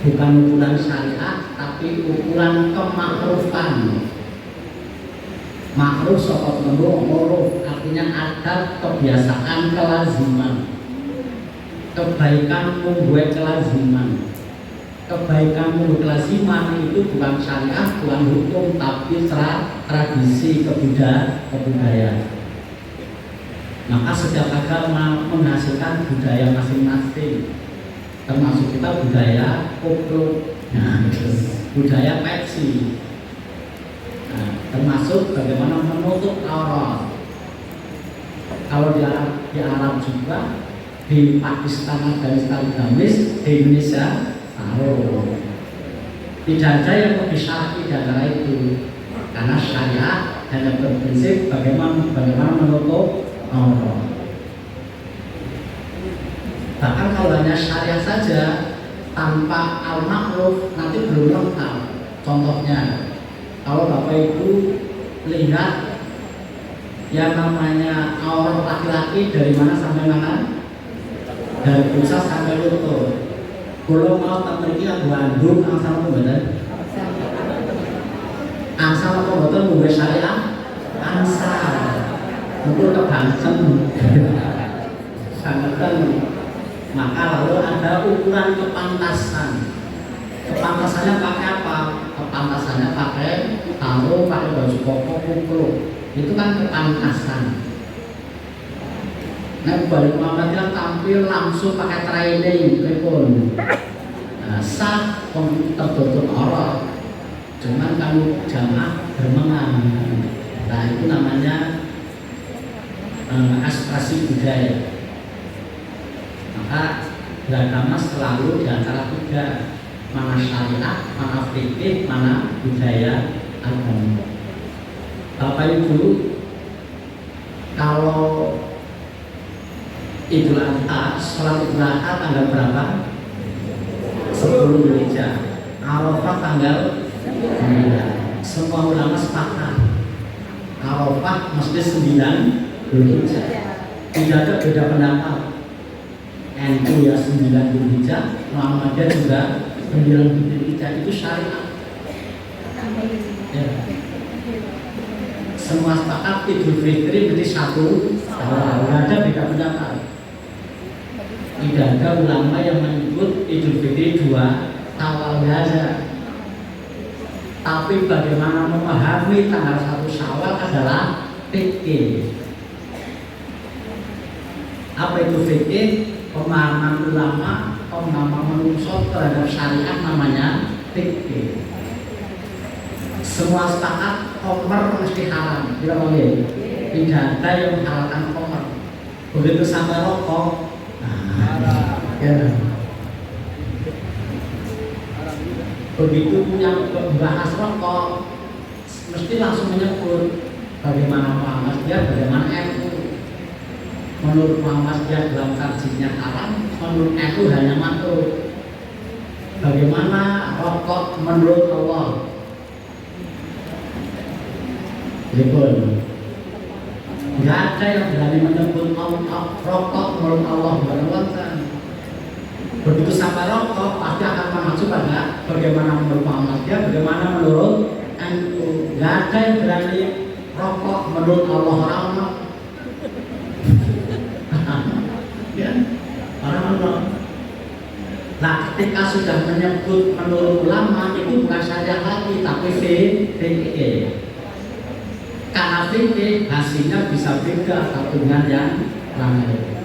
Bukan ukuran syariat, tapi ukuran kemakrufan. Makruh sokot menurut artinya ada kebiasaan kelaziman. Kebaikan membuat kelaziman. Kebaikan membuat kelaziman itu bukan syariat, bukan hukum, tapi tradisi kebudayaan. Maka setiap agama menghasilkan budaya masing-masing. Termasuk kita budaya koplo, nah, budaya peci, nah, termasuk bagaimana menutup aurat. Kalau di Arab juga, di Pakistan, Afghanistan, Gamis, di Indonesia, tidak ada yang lebih syar'i di antara itu, karena syariat hanya berprinsip bagaimana menutup aurat. Bahkan kalau hanya syariah saja tanpa al-ma'ruf nanti belum lengkap. Contohnya, kalau Bapak Ibu lihat yang namanya aurat laki-laki dari mana sampai mana, dari pusat sampai lutut. Kalau mau tak pergi yang Bandung, angsal pembadan, angsal pembadan membuat syariah, angsal, mukul ke bangsen, sangat. Maka lalu ada ukuran kepantasan. Kepantasannya pakai apa? Kepantasannya pakai taruh, pakai baju koko, kupluk. Itu kan kepantasan. Nah, balik Muhammadiyah tampil langsung pakai training telepon. Nah, sah tertutup orang. Cuman kamu jamaah bermenang. Nah, itu namanya aspirasi budaya. Maka beragama selalu di antara tiga, mana syariat, mana fikih, mana budaya agama. Bapak Ibu, kalau Idul Adha, sholat Idul Adha tanggal berapa? 10 Dzulhijjah. Arafah tanggal 9. Semua ulama sepakat Arafah mesti 9 Dzulhijjah. Tidak ada beda pendapat. NU ya 9 Dzulhijjah, Muhammadiyah juga 9 Dzulhijjah, itu syariat. Ya. Semua sepakat Idul Fitri berarti 1 Syawal. Tidak ada beda pendapat. Tidak ada ulama yang menyebut Idul Fitri 2 Syawal, ada. Tapi bagaimana memahami tanggal 1 Syawal adalah fikih. Apa itu fikih? Pemahaman ulama, pemahaman manusia terhadap syariat namanya fikih. Semua sepakat komer mesti haram, tidak boleh. Tidak ada yang menghalalkan komer. Begitu sampai rokok, ya. Begitu yang membahas rokok, mesti langsung menyebut bagaimana Muhammadiyah, bagaimana NU. Menurut Muhammadiyah dalam kajiannya haram, menurut NU hanya makruh. Bagaimana rokok menurut Allah? Betul. Tidak ada yang berani menyebut rokok menurut Allah berlawanan. Begitu sampai rokok pasti akan mengacu pada bagaimana menurut Muhammadiyah, bagaimana menurut NU. Tidak ada yang berani rokok menurut Allah haram. Ya, orang. Nah, ketika sudah menyebut menurut ulama itu bukan syariat lagi, tapi fikih. Karena fikih hasilnya bisa beda satu dengan yang lain.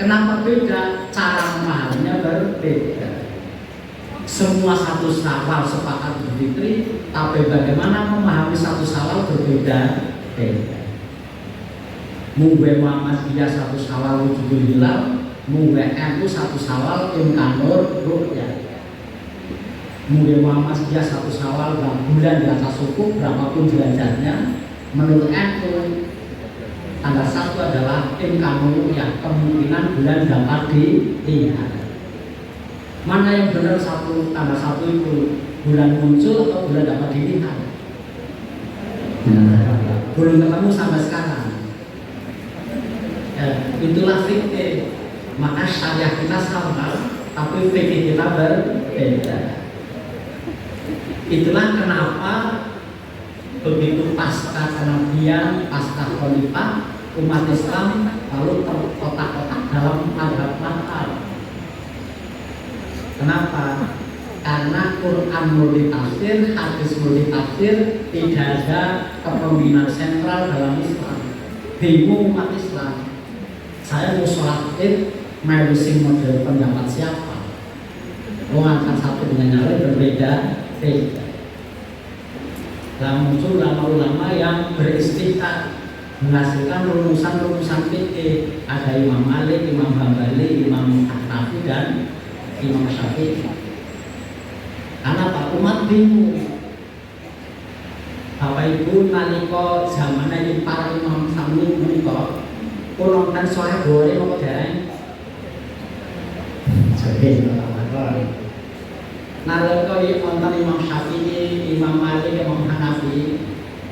Kenapa beda? Cara memahaminya berbeda. Semua 1 Syawal sepakat berfitri, tapi bagaimana memahami 1 Syawal berbeda. Mungwe Muhammadiyah 1 Syawal wujudul hilal, mungwe NU 1 Syawal imkanur ru'yah. Mungwe Muhammadiyah 1 Syawal bulan di atas suku berapapun derajatnya. Menurut NU tanggal 1 adalah imkanur ru'yah, kemungkinan bulan dapat dilihat. Mana yang benar tanggal 1 itu bulan muncul atau bulan dapat dilihat? Belum ketemu sampai sekarang. Itulah fikih. Maka syariah kita sama, tapi fikih kita berbeda. Itulah kenapa begitu pasca kenabian, pasca khalifah, umat Islam lalu terkotak-kotak dalam mazhab. Kenapa? Karena Quran multitafsir, hadis multitafsir, tidak ada kepemimpinan sentral dalam Islam. Bingung umat Islam. Saya mau sholat id, melusin model pendapat siapa? Angkat satu dengan yang lain berbeda. Lalu muncul ulama-ulama yang beristihad menghasilkan rumusan-rumusan fikih. Ada Imam Malik, Imam Hambali, Imam Hanafi dan Imam Syafi'i. Karena Pak umat bingung. Bapak Ibu nalika zamane para imam sami menika nonton soal gore apa dereng? Jadi nalika nonton Imam Syafi'i, Imam Malik, Imam Hanafi,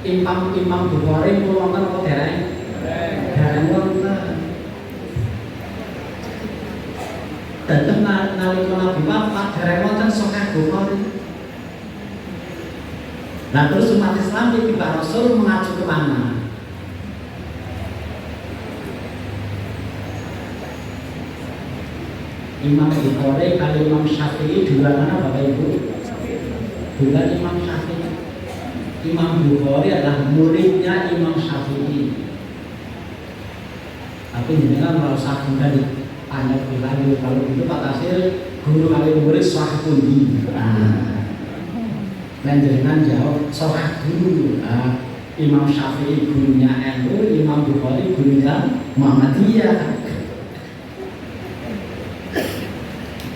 Imam Bukhari nonton apa dereng? Dereng nonton. Tetep nalika Nabi wafat dereng nonton soal Bukhari. Nah terus umat Islam di Pak Rasul mengacu ke mana? Imam Bukhari kali Imam Syafi'i dua mana Bapak Ibu? Dua Imam Syafi'i. Imam Bukhari adalah muridnya Imam Syafi'i. Tapi jenengan ora usah dari tanya bilang kalau itu Pak Tasir guru kali murid sah pundi. Dan jenengan jawab sah dulu. Imam Syafi'i gurunya NU, Imam Bukhari gurunya Muhammadiyah.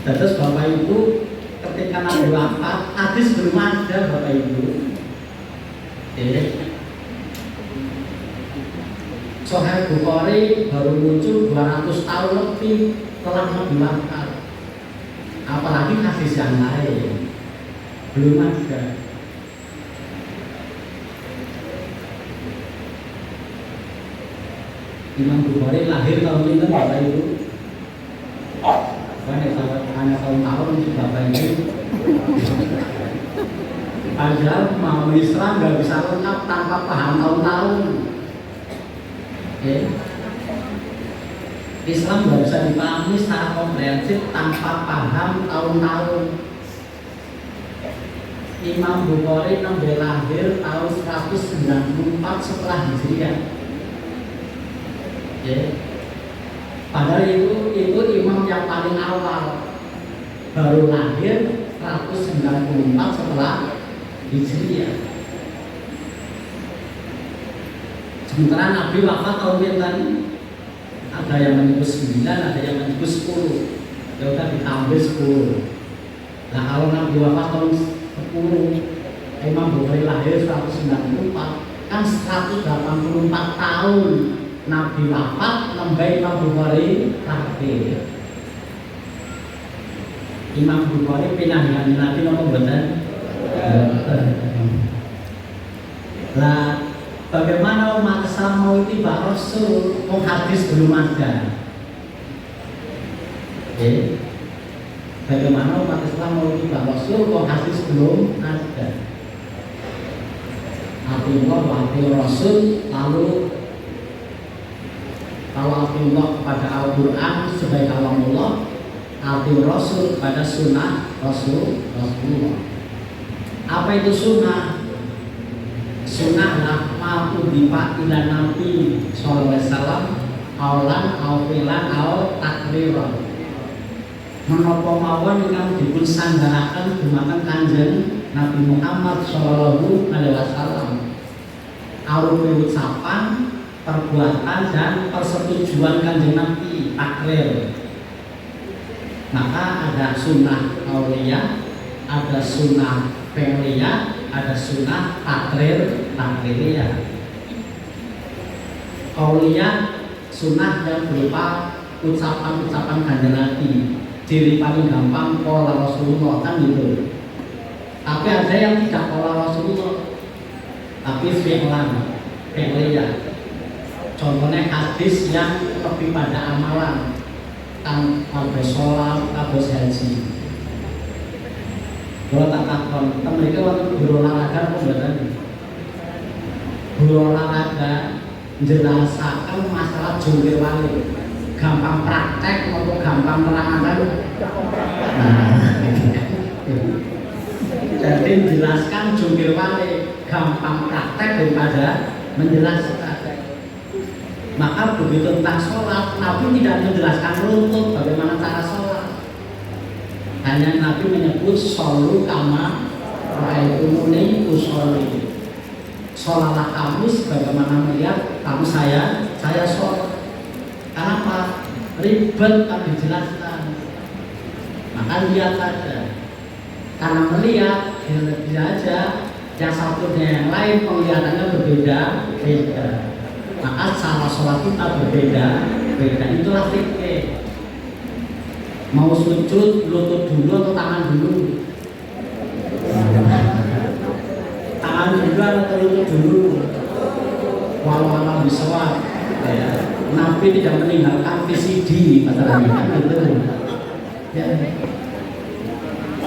Terus Bapak Ibu ketika Nabi wafat, hadis belum ada Bapak Ibu. Sahih Bukhari baru muncul 200 tahun lebih setelah Nabi wafat. Apalagi hadis yang lain belum ada. Imam Bukhari lahir tahun ini Bapak Ibu. Hanya tahun-tahun untuk Bapak Ibu. Padahal mau Islam nggak bisa lengkap tanpa paham tahun-tahun. Islam nggak bisa dipahami secara komprehensif tanpa paham tahun-tahun. Imam Bukhari namanya lahir tahun 194 setelah Hijriah. Padahal itu imam yang paling awal, baru lahir 194 setelah Hijriah. Sementara Nabi wafat tahun pinten? Ada yang menyebut 9, ada yang menyebut 10. Ya udah ditambah 10. Nah kalau Nabi wafat tahun 10, Imam Bukhari lahir 194, kan 184 tahun Nabi wafat, nambah Imam Bukhari lahir. Imam Bukhari pindah dengan Nabi nomor betul. Lah bagaimana umat Islam mau ittiba Rasul, hadis belum ada. Bagaimana umat Islam mau ittiba Rasul, hadis belum ada. Artinya waktu Rasul, lalu kalau Allah kepada Al-Quran sebagai kalamullah, arti Rasul kepada sunnah Rasulullah. Apa itu sunnah? Sunnah adalah ma'u dipak ila Nabi sallallahu alaihi wasallam aulan au filan au takriran. Menapa mawon ingkang dipun sanggaraken dumateng Kanjeng Nabi Muhammad sallallahu alaihi wasallam. Arupi ucapan, perbuatan dan persetujuan Kanjeng Nabi takrir. Maka ada sunnah qauliyah, ada sunnah fi'liyah, ada sunnah takririah. Qauliyah sunnah yang berupa ucapan-ucapan Kanjeng Nabi. Ciri paling gampang qala Rasulullah, kan gitu. Tapi ada yang tidak qala Rasulullah, tapi fi'liyah. Contohnya hadis yang lebih pada amalan, kan kados sholat, kados haji. Kalau tak takon, mereka waktu guru olahraga apa mboten? Guru olahraga menjelaskan masalah jungkir balik. Gampang praktek maupun gampang nerangkan. Jadi menjelaskan jungkir balik gampang praktek daripada menjelaskan. Maka begitu tentang sholat, Nabi tidak menjelaskan runtut bagaimana cara sholat. Hanya Nabi menyebut sholu kama ra'aitumuni usolli. Sholatlah kamu sebagaimana melihat kamu saya sholat. Kenapa? Ribet kan dijelaskan. Maka lihat saja. Karena melihat dia aja, yang satunya yang lain penglihatannya berbeda. Maka cara sholat kita berbeda. Itulah fikih. Mau sujud, lutut dulu atau tangan dulu? Tangan dulu atau lutut dulu? Walau alam bisawab. Nabi tidak meninggalkan VCD masalahnya gitu.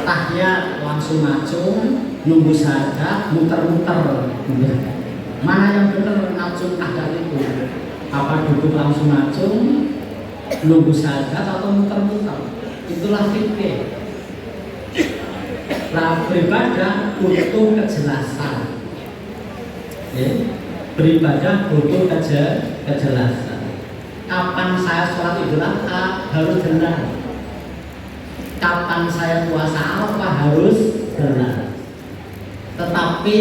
Tahiyat langsung ngacung, nunggu saja, muter-muter. Mana yang benar ngacung tahiyat itu? Apa duduk langsung ngacung, nunggu saja atau muter-muter? Itulah fikih. Nah, beribadah butuh kejelasan. Beribadah butuh kejelasan. kapan saya sholat Idul Adha harus benar, kapan saya puasa Arafah harus benar. Tetapi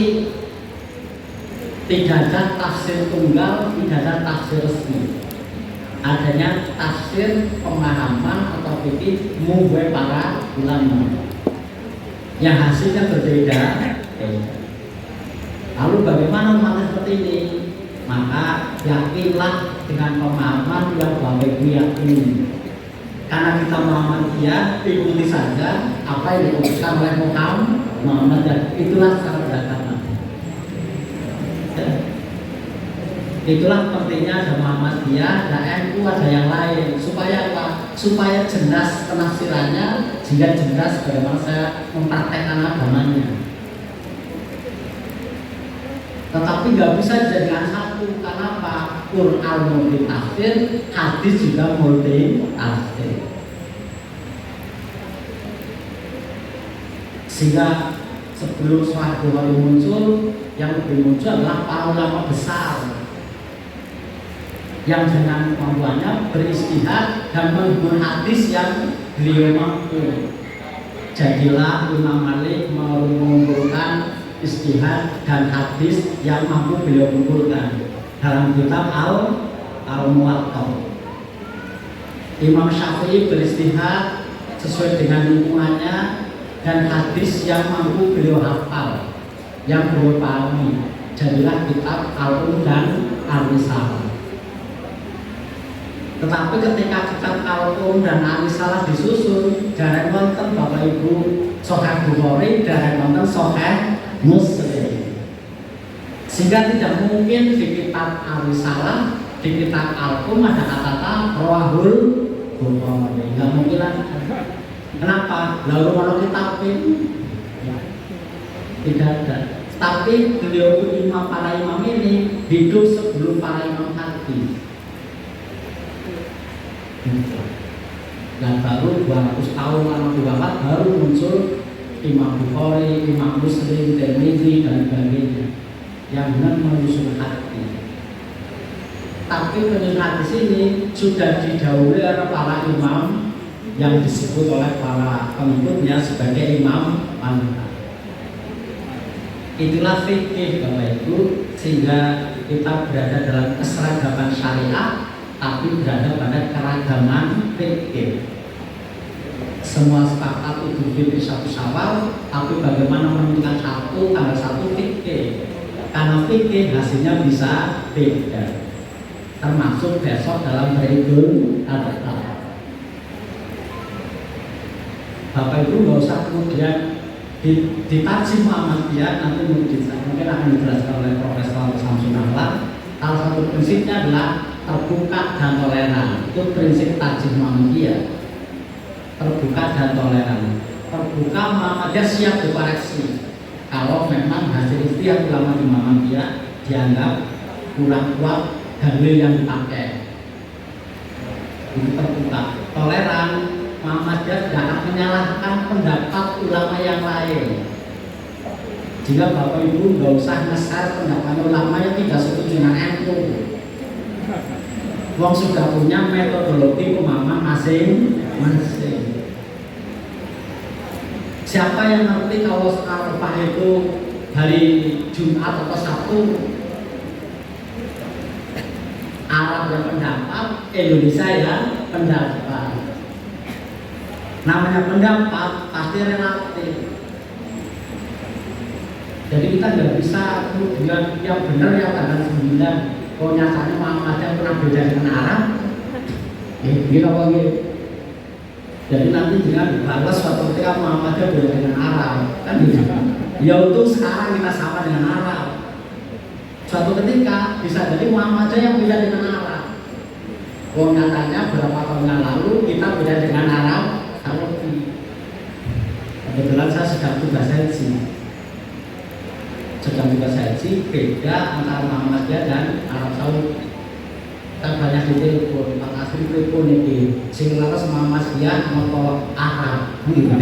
tidak ada tafsir tunggal, tidak ada tafsir resmi. Adanya tafsir pemahaman atau fikih mubah para ulama yang hasilnya berbeda. Lalu bagaimana umat seperti ini? Maka yakinlah dengan pemahaman yang Bapak Ibu yakini. Karena kita Muhammadiyah, ikuti saja apa yang diputuskan oleh Muhammad, dan itulah cara beragama. Itulah pentingnya ada Muhammadiyah, ada NU, ada yang lain. Supaya apa? Supaya jelas penafsirannya, sehingga jelas bagaimana saya mempraktekkan agamanya. Tetapi nggak bisa jadikan satu. Kenapa? Quran multi tafsir, hadis juga multi tafsir. Sehingga sebelum Sahih Bukhari muncul, yang lebih muncul adalah para ulama besar yang dengan kemampuannya beristihad dan menghibur hadis yang beliau mampu. Jadilah Imam Malik mengumpulkan istihad dan hadis yang mampu beliau kumpulkan dalam kitab Al-Muwatta. Imam Syafi'i beristihad sesuai dengan lingkungannya dan hadis yang mampu beliau hafal, yang beliau pahami. Jadilah kitab Al-Um dan Al-Risalah. Tetapi ketika kitab Al-Um dan Al-Risalah disusun, jarang nonton Bapak Ibu Sahih Bukhari, jarang nonton Sahih Muslim. Sehingga tidak mungkin di kitab Al-Risalah, di kitab Al-Um ada kata-kata Rawahul Bukhari. Tidak mungkin lah. Kenapa? Lalu kalau kitab ini tidak ada. Tapi beliau imam, para imam ini hidup sebelum para imam hadis. Dan baru 200 tahun lama diwakaf baru muncul Imam Bukhari, Imam Muslim, Tirmidzi dan sebagainya yang benar menyusun hadis. Tapi menyusun hadis ini sudah didahului oleh para imam yang disebut oleh para pengikutnya sebagai imam mazhab. Itulah fikih Bapak Ibu, sehingga kita berada dalam keseragaman syariat tapi berada pada keragaman fikih. Semua sepakat Idul Fitri 1 Syawal, tapi bagaimana menentukan satu tanggal 1 fikih. Karena fikih hasilnya bisa beda. Termasuk besok dalam Idul Adha. Bapak Ibu nggak usah kemudian dikaji Muhammadiyah, nanti mungkin akan dijelaskan oleh Profesor Samsun Ahlan. Salah satu prinsipnya adalah terbuka dan toleran. Itu prinsip tajih Muhammadiyah. Terbuka dan toleran. Terbuka, Muhammadiyah siap dikoreksi. Kalau memang hasil istilah ulama di Muhammadiyah dianggap kurang kuat dalil yang dipakai. Itu terbuka. Toleran, Muhammadiyah tidak akan menyalahkan pendapat ulama yang lain. Jika Bapak Ibu nggak usah nge-share pendapat ulama yang tidak setuju dengan NU. Wong sudah punya metodologi pemahaman masing-masing. Siapa yang ngerti kalau Arafah itu hari Jumat atau Sabtu? Arab yang pendapat, Indonesia ya pendapat. Namanya pendapat pasti relatif. Jadi kita nggak bisa kemudian yang benar yang tanggal 9. Kalau nyatanya Muhammadiyah pernah beda dengan Arab, gitu apa gitu. Jadi nanti dengan dibalas suatu ketika Muhammadiyah beda dengan Arab, kan gitu. Ya untuk sekarang kita sama dengan Arab. Suatu ketika bisa jadi Muhammadiyah yang beda dengan Arab. Kalau nyatanya beberapa tahun yang lalu kita beda dengan Arab, Saudi. Kebetulan saya sedang tugas haji. Sedang tugas haji beda antara Muhammadiyah dan Arab Saudi. Kan banyak di telepon, Pak Asri telepon ini sing laras Muhammadiyah motor Arab gitu.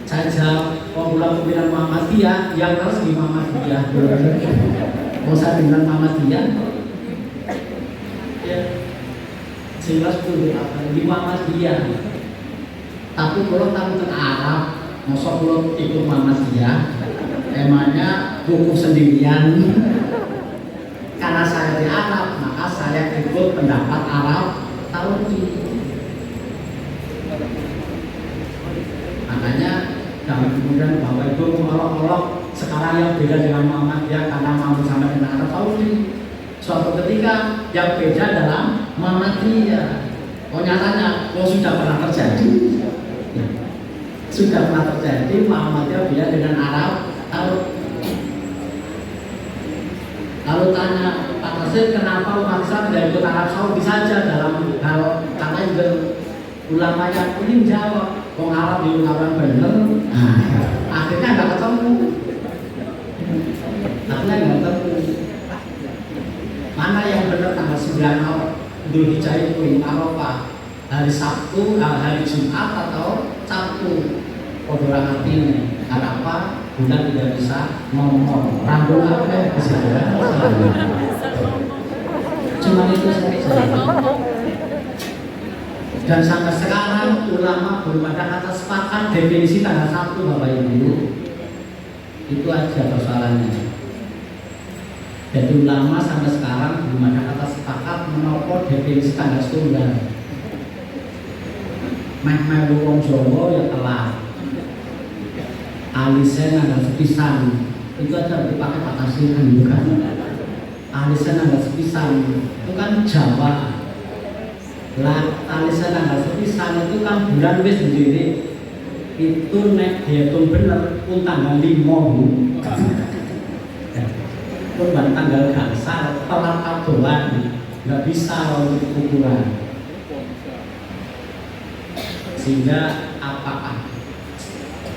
Saya jawab, kalau pimpinan Muhammadiyah yang harus di Muhammadiyah. Mau saya pimpinan Muhammadiyah ya. sehingga studi apa di Muhammadiyah. Tapi kalau tahu tentang Arab, masa kalau ikut Muhammadiyah, emangnya buku sendirian. Karena saya di Arab, maka saya ikut pendapat Arab Taudi. Makanya jangan kemudian Bapak Ibu mengolok-olok sekarang yang beda dengan Muhammadiyah karena mau sama dengan Arab Saudi. Suatu ketika yang beda adalah Muhammadiyah. Oh nyatanya, sudah pernah terjadi. Sudah pernah terjadi Muhammadiyah beda dengan Arab Saudi. Lalu tanya Pak Nasir, kenapa umat Islam tidak ikut Arab Saudi saja dalam hal karena juga ulama yang ini jawab, wong Arab di orang bener, akhirnya nggak ketemu, mana yang benar tanggal 9 Dzulhijjah itu Arafah, hari Sabtu, hari Jumat atau Sabtu, obrolan artinya, kenapa? Bukan tidak bisa ngomong, rambut apa bisa ya? Cuma itu saja. Dan sampai sekarang ulama belum ada kata sepakat definisi tanggal 1 Bapak Ibu. Itu aja persoalannya. Jadi ulama sampai sekarang belum ada kata sepakat menopor definisi tanggal 9. Meh-meh wong Jawa ya telat. Alisen ada sepisan, itu aja dipakai patasiran bukan? Alisen ada sepisan, itu kan Jawa. Lah alisen ada sepisan itu kan bulan wis sendiri. Itu nek dihitung bener pun tanggal 5. Pun tanggal gangsal, telat kadoan, nggak bisa untuk ukuran. Sehingga apakah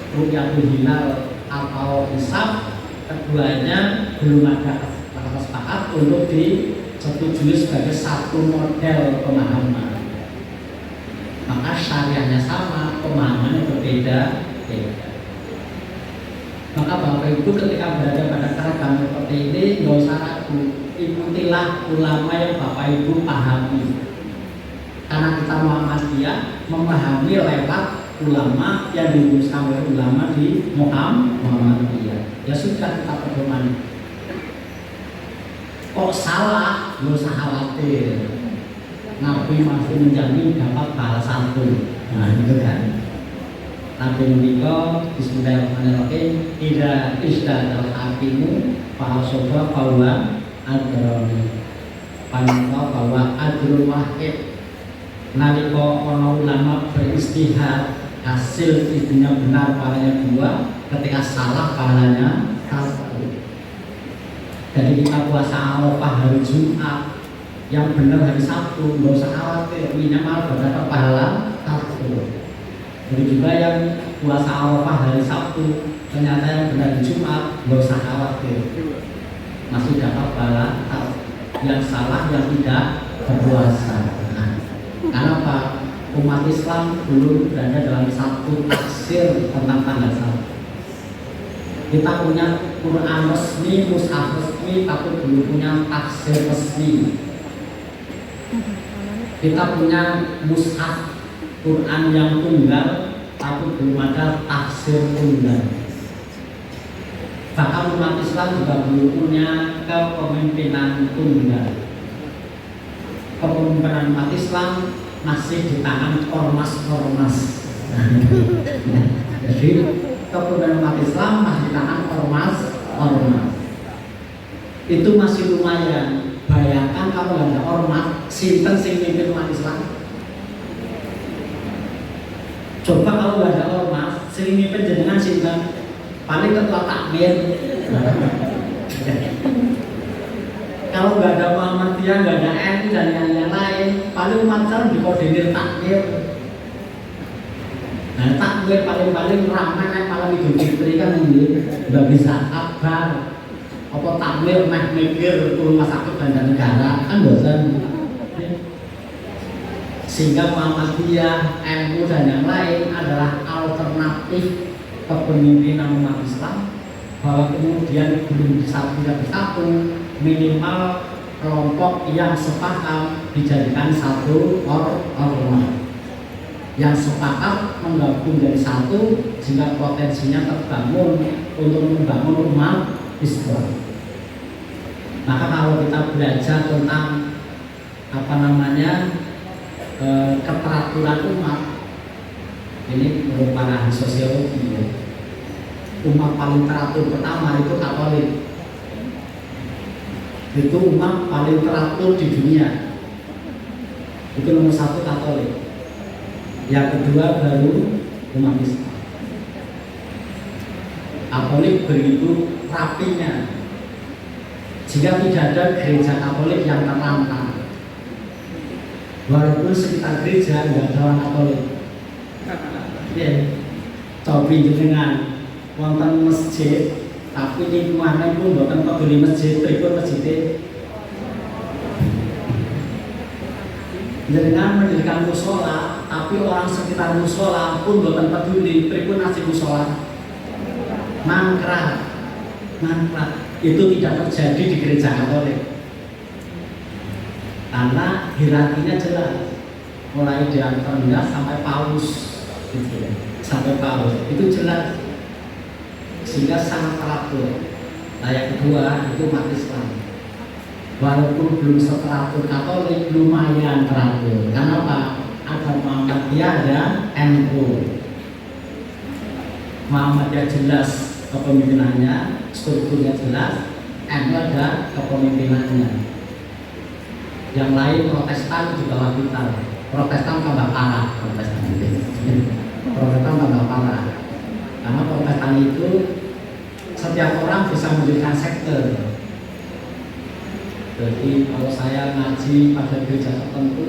Ru'yatul Hilal atau Hisab, keduanya belum ada kata sepakat untuk disetujui sebagai satu model pemahaman. Maka syariahnya sama, pemahamannya berbeda. Maka Bapak Ibu ketika berada pada keragaman seperti ini, nggak usah ragu, ikutilah ulama yang Bapak Ibu pahami. Karena kita Muhammadiyah memahami lewat ulama yang dirumuskan oleh ulama di Muhammadiyah. Ya sudah kita pedoman. Kok salah, nggak usah khawatir. Nabi masih menjamin dapat balasan pun. Nah itu kan. Nabi menikah Bismillahirrahmanirrahim. Ida isdadal hakimu fa'asofa bahwa adroni panita bahwa adrul wahid. Nalika ono ulama beristihad, hasil istrinya benar pahalanya 2, ketika salah pahalanya 1. Jadi kita puasa Arafah hari Jumat, yang benar hari Sabtu, nggak usah khawatir, minimal berdapat pahala 1. Jadi juga yang puasa Arafah hari Sabtu, ternyata yang benar di Jumat, nggak usah khawatir, masih dapat pahala 1. Yang salah yang tidak berpuasa. Karena Pak, umat Islam belum berada dalam satu tafsir tentang tanggal 1. Kita punya Quran resmi, mushaf resmi, tapi belum punya tafsir resmi. Kita punya mushaf Quran yang tunggal, tapi belum ada tafsir tunggal. Bahkan umat Islam juga belum punya kepemimpinan tunggal. Kepemimpinan umat Islam masih di tangan ormas-ormas. Jadi kepemimpinan umat Islam masih di tangan ormas-ormas. Itu masih lumayan. Bayangkan kalau ada ormas, sinten sing mimpin umat Islam. Coba kalau nggak ada ormas, sing mimpin jenengan sinten? Paling ketua takmir. Kalau nggak ada Muhammadiyah, nggak ada NU dan yang lain, paling umat Islam dikoordinir takmir. Nah takmir paling ramai kan malam Idul Fitri kan nggak bisa kabar. Apa takmir mikir rumah sakit Banjarnegara kan bosan. Sehingga Muhammadiyah, NU dan yang lain adalah alternatif kepemimpinan umat Islam, bahwa kemudian belum bisa bersatu, minimal kelompok yang sepaham dijadikan satu ormas. Yang sepakat menggabung jadi satu sehingga potensinya terbangun untuk membangun umat Islam. Maka kalau kita belajar tentang keteraturan umat, ini menurut para ahli sosiologi ya, umat paling teratur pertama itu Katolik. Itu umat paling teratur di dunia. Itu nomor satu Katolik. Yang kedua baru umat Islam. Katolik begitu rapinya, jika tidak ada gereja Katolik yang terlantang. Walaupun sekitar gereja nggak ada orang Katolik. Ya, coba dengan wonten masjid, tapi lingkungannya pun bukan peduli masjid, berikut masjid. Dengan mendirikan musola, tapi orang sekitar musola pun bukan peduli, berikut nasi musola. Mangkrak. Itu tidak terjadi di gereja Katolik. Karena hierarkinya jelas, mulai dari terendah sampai paus, gitu ya. Sampai paus itu jelas, sehingga sangat teratur. Nah yang kedua itu umat Islam. Walaupun belum seteratur Katolik, lumayan teratur. Karena apa? Ada Muhammadiyah, ada NU. Muhammadiyah jelas kepemimpinannya, strukturnya jelas, NU ada kepemimpinannya. Yang lain Protestan di bawah kita. Protestan tambah parah, Protestan tambah parah. Karena Protestan itu setiap orang bisa mendirikan sekte. Jadi kalau saya ngaji pada gereja tertentu,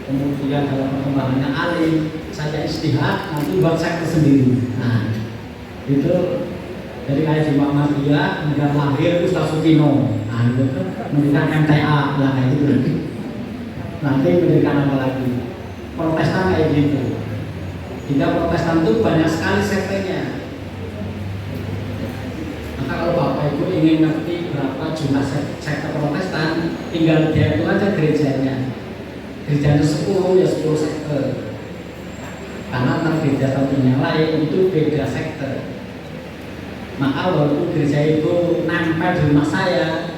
kemudian dalam perkembangannya alim, saya istihad nanti buat sekte sendiri. Nah, itu jadi kayak di Muhammadiyah, kemudian lahir Ustaz Sukino, nah itu mendirikan MTA, lah kayak gitu. Nanti mendirikan apa lagi? Protestan kayak gitu. Jika Protestan itu banyak sekali sektenya. Maka kalau Bapak Ibu ingin ngerti berapa jumlah sekte Protestan, tinggal dia itu aja gerejanya. Gerejanya 10 ya 10 sekte. Karena antar gereja satunya lain itu beda sekte. Maka walaupun gereja itu nempel di rumah saya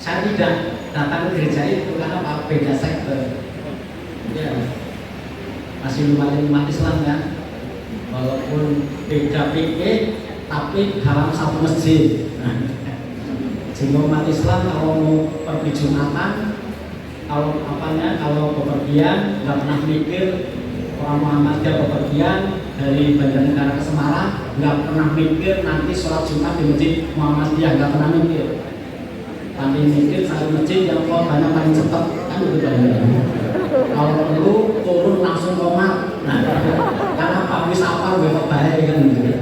tidak datang ke gereja itu karena apa? Beda sekte. Ya, masih lumayan umat Islam kan, walaupun beda fikih tapi dalam satu masjid. Sehingga umat Islam kalau mau pergi Jumatan, kalau bepergian nggak pernah mikir. Orang Muhammadiyah bepergian dari Banjarnegara ke Semarang nggak pernah mikir nanti sholat Jumat di masjid Muhammadiyah, nggak pernah mikir. Tapi mikir satu masjid yang korbannya paling cepat kan itu banyak. Kalau perlu turun langsung komat. Nah, karena Pak wis apal besok bahaya kan gitu.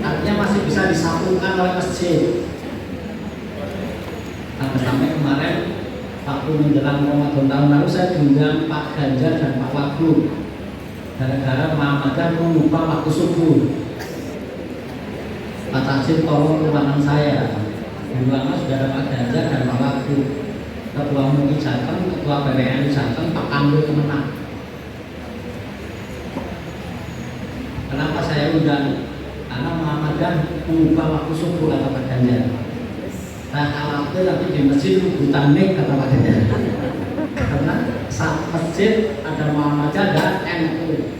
Artinya masih bisa disatukan oleh masjid. Sampai kemarin waktu menjelang Ramadan tahun lalu saya diundang Pak Ganjar dan Pak Wagub gara-gara Muhammadiyah mengubah waktu subuh. Pak Tasir tolong ke ruangan saya. Di ruangan sudah ada Pak Ganjar dan Pak Wagub, Ketua MUI Jateng, Ketua BPN Jateng, Pak Kamil Kemenang. Kenapa saya undang? Karena Muhammadiyah mengubah waktu subuh kata Pak Ganjar. Saya khawatir nanti di masjid rebutan nik kata Pak Ganjar. Karena saat masjid ada Muhammadiyah dan NU.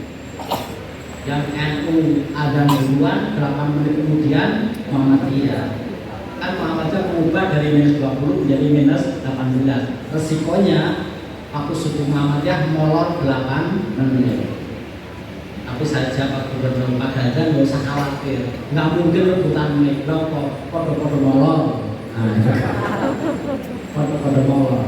Yang NU ada duluan, 8 menit kemudian Muhammadiyah. Kan Muhammadiyah mengubah dari minus 20 menjadi minus 18. Resikonya waktu subuh Muhammadiyah molor 8 menit. Tapi saya jawab Gubernur Pak Ganjar nggak usah khawatir, nggak mungkin rebutan nik, kode molor. Pada molor.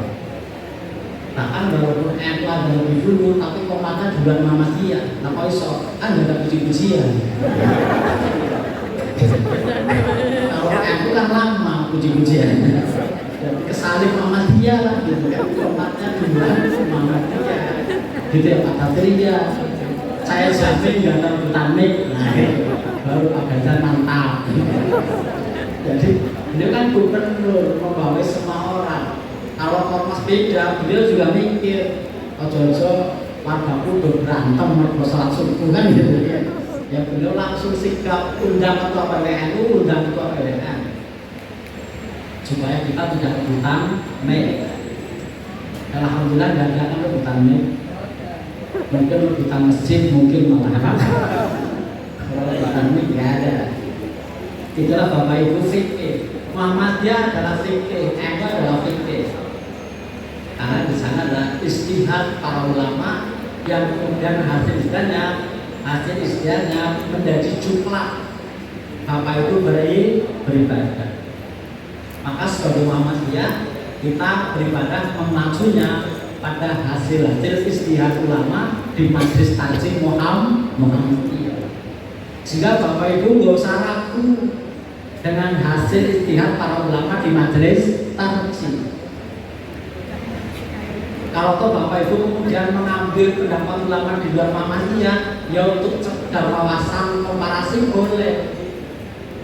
Bahkan walaupun NU ada lebih dulu, tapi komatnya bulan Muhammadiyah. Nah kok iso? Kan nggak ada puji-pujian. Kalau NU kan lama puji-pujian. Jadi kesalib Muhammadiyah lah gitu kan. Komatnya bulan Muhammadiyah. Gitu ya Pak Katria. Saya jamin nggak ada nik. Nah, baru Pak Ganjar mantap. Jadi beliau kan gubernur membawa semua orang. Kalau ormas beda, beliau juga mikir ojo-ojo wargaku berantem mereka salat subuh kan gitu ya. Ya beliau langsung sikap undang ketua PWNU, undang ketua PWN supaya kita tidak rebutan mic. Alhamdulillah nggak ada kan rebutan mic. Mungkin rebutan masjid, mungkin malah kalau rebutan mic nggak ada. Itulah Bapak Ibu fikih. Muhammadiyah adalah fikih, NU adalah fikih. Karena di sana adalah istihad para ulama yang kemudian hasil istihadnya menjadi jumlah Bapak Ibu beribadah. Maka sebagai Muhammadiyah kita beribadah mengacunya pada hasil istihad ulama di Majelis Tajim Muhammadiyah. Sehingga Bapak Ibu nggak usah ragu dengan hasil istihad para ulama di Majelis Tajim. Kalau toh Bapak Ibu kemudian mengambil pendapat ulama di luar Muhammadiyah, ya untuk sekedar wawasan komparasi boleh.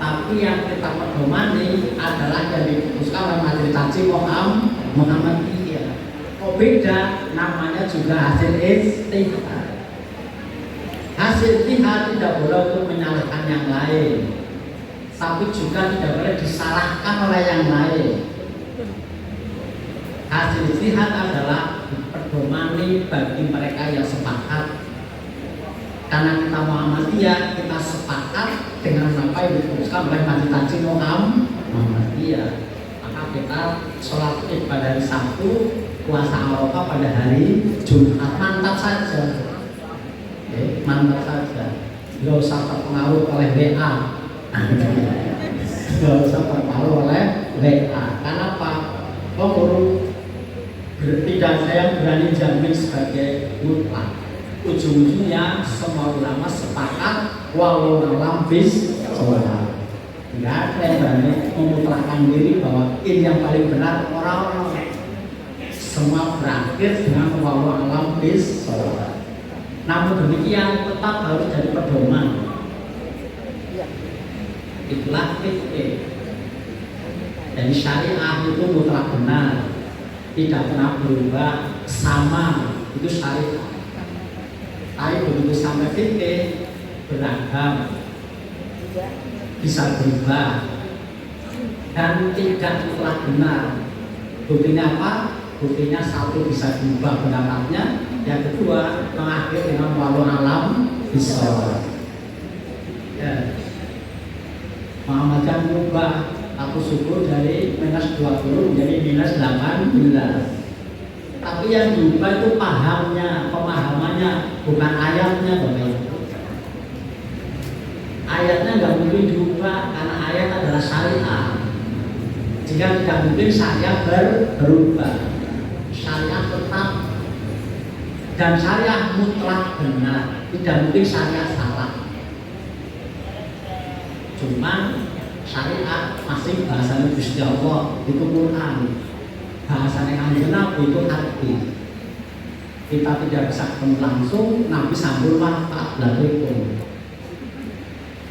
Tapi yang kita pedomani adalah yang diputuskan oleh Majelis Tajim Muhammadiyah. Kok beda? Namanya juga hasil istihad. Hasil istihad tidak boleh untuk menyalahkan yang lain, tapi juga tidak boleh disalahkan oleh yang lain. Hasil istihad adalah pedomani bagi mereka yang sepakat. Karena kita Muhammadiyah, kita sepakat dengan apa yang diputuskan oleh Majelis Tajim Muhammadiyah. Maka kita sholat id pada hari Sabtu, puasa Arafah pada hari Jumat. Mantap saja. Mantap saja. Gak usah terpengaruh oleh WA. Gak usah terpengaruh oleh WA. Karena apa? Tidak ada yang berani jamin sebagai mutlak. Ujung-ujungnya semua ulama sepakat walau alam bis sholat. Tidak ada yang berani memutlakkan diri bahwa ini yang paling benar orang-orang. Semua berakhir dengan walau alam bis sholat. Namun demikian tetap harus jadi pedoman. Itulah fikih. Jadi syariah itu mutlak benar, tidak pernah berubah, sama, itu syariat. Tapi begitu sampai fikih beragam, bisa berubah dan tidak mutlak benar. Buktinya apa? Buktinya satu bisa berubah pendapatnya, yang kedua mengakhiri dengan walau alam bisa. Ya. Muhammadiyah berubah aku syukur dari minus 20 menjadi minus 18. Tapi yang berubah itu pahamnya, pemahamannya, bukan ayatnya, Bapak Ibu. Ayatnya nggak mungkin diubah karena ayat adalah syariah. Jika tidak mungkin syariah berubah, syariah tetap dan syariah mutlak benar, tidak mungkin syariah salah. Cuman syariat masih bahasanya Gusti Allah itu Quran, bahasanya Kanjeng Nabi itu hadis. Kita tidak bisa ketemu langsung, Nabi sambung manfaat belakang.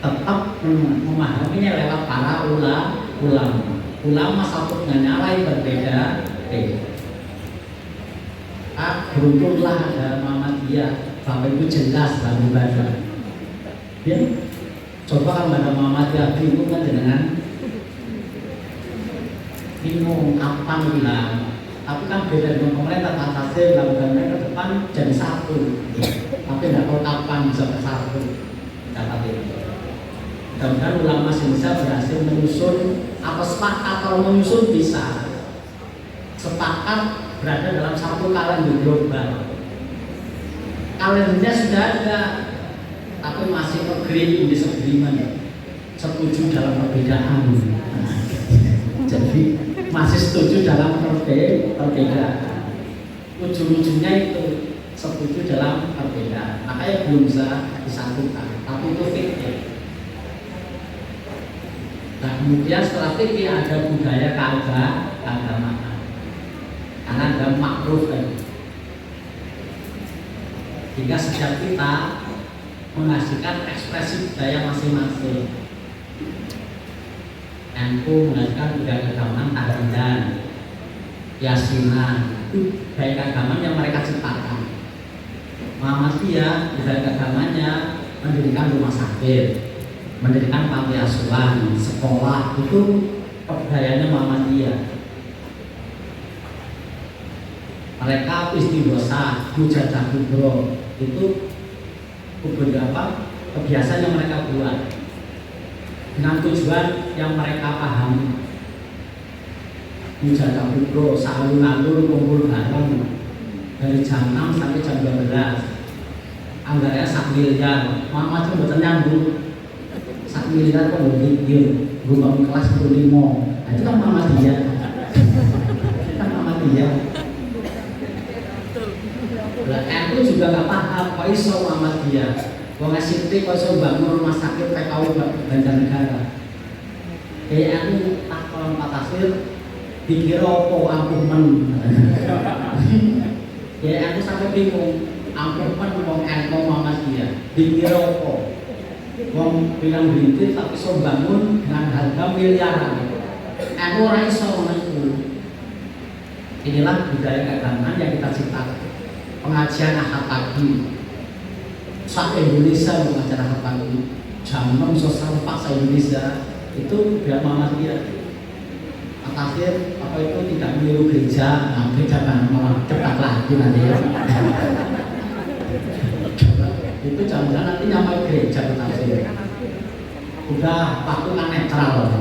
Tetap memahaminya lewat para ulama. Ulama satu dengan lain berbeda. Beruntunglah ada Muhammadiyah, Bapak Ibu jelas dalam ibadah. Ya. Coba kalau ada Muhammadiyah bingung kan dengan bingung kapan bilang, tapi kan beda dengan pemerintah Pancasila lakukan mereka ke depan jadi satu, tapi tidak tahu kapan bisa bersatu. Kata itu. Mudah-mudahan ulama Indonesia berhasil menyusun apa sepakat, kalau menyusun bisa sepakat berada dalam satu kalender global. Kalendernya sudah ada, tapi masih agree in disagreement, setuju dalam perbedaan. Jadi masih setuju dalam perbedaan. Ujung-ujungnya itu setuju dalam perbedaan. Makanya belum bisa disatukan, tapi itu fikih. Nah kemudian setelah fikih ada budaya keagamaan, karena ada makruf tadi. Hingga setiap kita menghasilkan ekspresi budaya masing-masing. NU mengajarkan budaya keagamaan tahlilan, yasinan, itu budaya keagamaan yang mereka ciptakan. Muhammadiyah budaya keagamannya mendirikan rumah sakit, mendirikan panti asuhan, sekolah, itu kebudayaannya Muhammadiyah. Mereka istighosa, mujadah kubro, itu beberapa kebiasaan yang mereka buat dengan tujuan yang mereka pahami. Mujadah kubro, sahur-sahur, kumpul bareng dari jam 6 sampai jam 12. Anggarannya 1 miliar, macam buatan nyambung 1 miliar kok bikin rumah kelas 15. Nah, itu kan Muhammadiyah. Itu kan Muhammadiyah. Lah NU juga gak paham kok iso Muhammadiyah. Wong SIT kok iso bangun rumah sakit PKU Banjarnegara. Kayak NU takon Pak Tasir dikira apa ampuh men. Ya NU sampai bingung, ampuh men wong NU Muhammadiyah dikira apa. Wong bilang bintik tapi iso bangun dengan harga miliaran. NU ora iso ngono. Inilah budaya keagamaan yang kita ciptakan. Pengajian Ahad pagi se-Indonesia mengajar Ahad pagi jam 6 sosial paksa Indonesia itu biar Muhammadiyah. Akhir apa itu tidak meniru gereja, nah gereja kan malah cepat lagi nanti ya. Itu jam-jam nanti nyampe gereja tafsir. Udah waktu kan netral.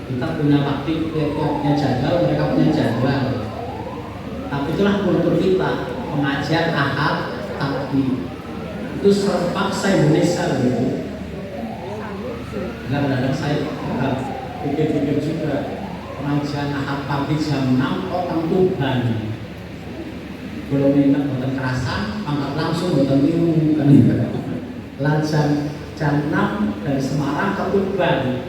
Kita punya waktu, punya jadwal, mereka punya jadwal. Tapi itulah kultur kita. Pengajian Ahad pagi itu serempak se-Indonesia gitu. Kadang-kadang saya pikir-pikir juga pengajian Ahad pagi jam 6 orang Tuban. Belum ingat buatan kerasan, angkat langsung buatan biru kan itu. Jam 6 dari Semarang ke Tuban.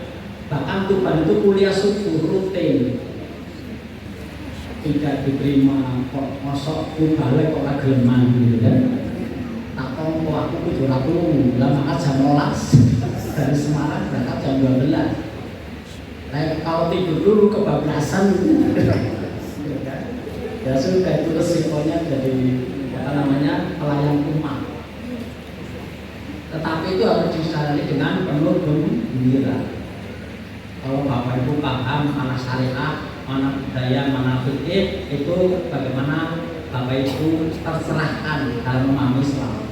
Bahkan Tuban itu kuliah subuh rutin. Tidak diterima kok mosok ku balik kok ora gelem mandi gitu kan. Tak tahu kok aku kudu ora turu. Lah maka jam 12 dari Semarang berangkat jam 12. Kalau tidur dulu kebablasan gitu. Ya sudah itu resikonya jadi pelayan umat. Tetapi itu harus dijalani dengan penuh gembira. Kalau Bapak Ibu paham mana syariat, mana budaya, mana fikih, itu bagaimana Bapak Ibu terserahkan dalam memahami Islam.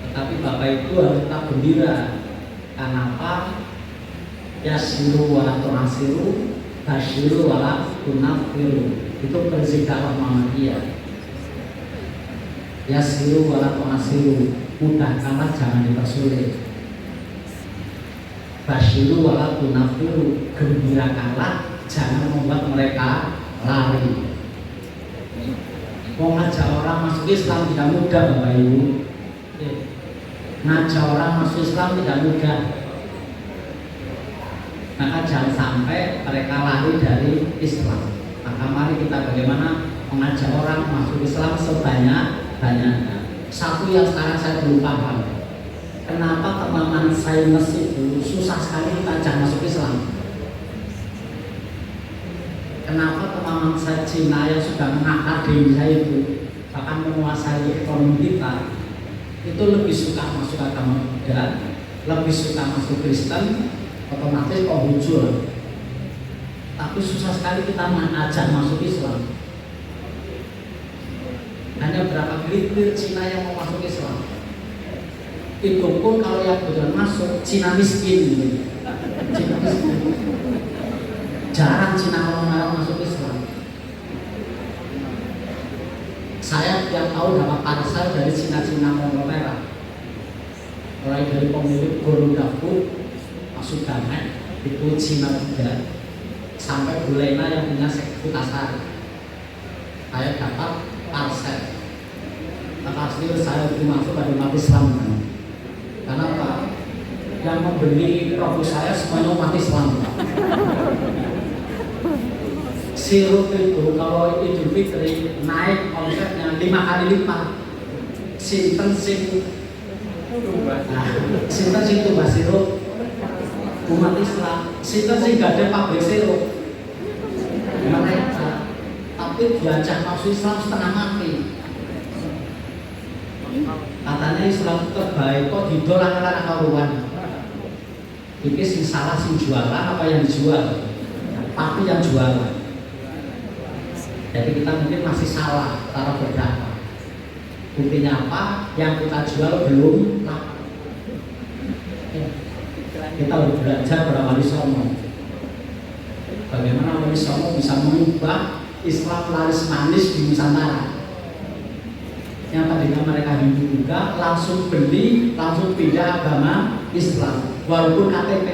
Tetapi Bapak Ibu harus tetap gembira. Kenapa? Yasiru wala tu'asiru, tasyiru wala tunafiru. Itu prinsip dakwah Muhammadiyah. Yasiru wala tu'asiru, mudahkanlah jangan dipersulit. Basyiru wala tunafiru, gembirakanlah jangan membuat mereka lari. Mau ngajak orang masuk Islam tidak mudah Bapak Ibu. Ngajak orang masuk Islam tidak mudah. Maka jangan sampai mereka lari dari Islam. Maka mari kita bagaimana mengajak orang masuk Islam sebanyak-banyaknya. Satu yang sekarang saya belum paham, kenapa teman-teman sains itu susah sekali kita ajak masuk Islam? Kenapa teman-teman saya Cina yang sudah mengakar di Indonesia itu bahkan menguasai ekonomi kita itu lebih suka masuk agama Buddha, lebih suka masuk Kristen, otomatis kok muncul. Tapi susah sekali kita mengajak masuk Islam. Hanya berapa gelintir Cina yang mau masuk Islam. Itu pun kalau yang betul masuk Cina miskin. Cina miskin. Jarang Cina mau masuk Islam. Saya tiap tahun dapat parsel dari Cina-Cina Mongol Merah. Mulai dari pemilik Garuda Food, masuk Damet, itu Cina juga. Sampai Bulena yang punya Sekutasa. Saya dapat parsel. Hasil saya masuk pada umat Islam. Kenapa? Yang membeli produk saya semuanya umat Islam. Sirup itu kalau Idul Fitri naik omsetnya 5 kali lipat. Sinten sing tumbas sirup umat Islam. Sinten sing gadhe pabrik sirup? Mereka. Tapi diajak masuk Islam setengah mati. Katanya Islam terbaik kok didol anak karuan. Iki sing salah sing jualan apa yang dijual? Tapi yang jualan. Jadi kita mungkin masih salah cara berdakwah. Buktinya apa? Yang kita jual belum laku. Kita harus belajar pada Wali Songo. Bagaimana Wali Songo bisa mengubah Islam laris manis di Nusantara. Yang tadinya mereka Hindu juga langsung beli, langsung pindah agama Islam, walaupun KTP.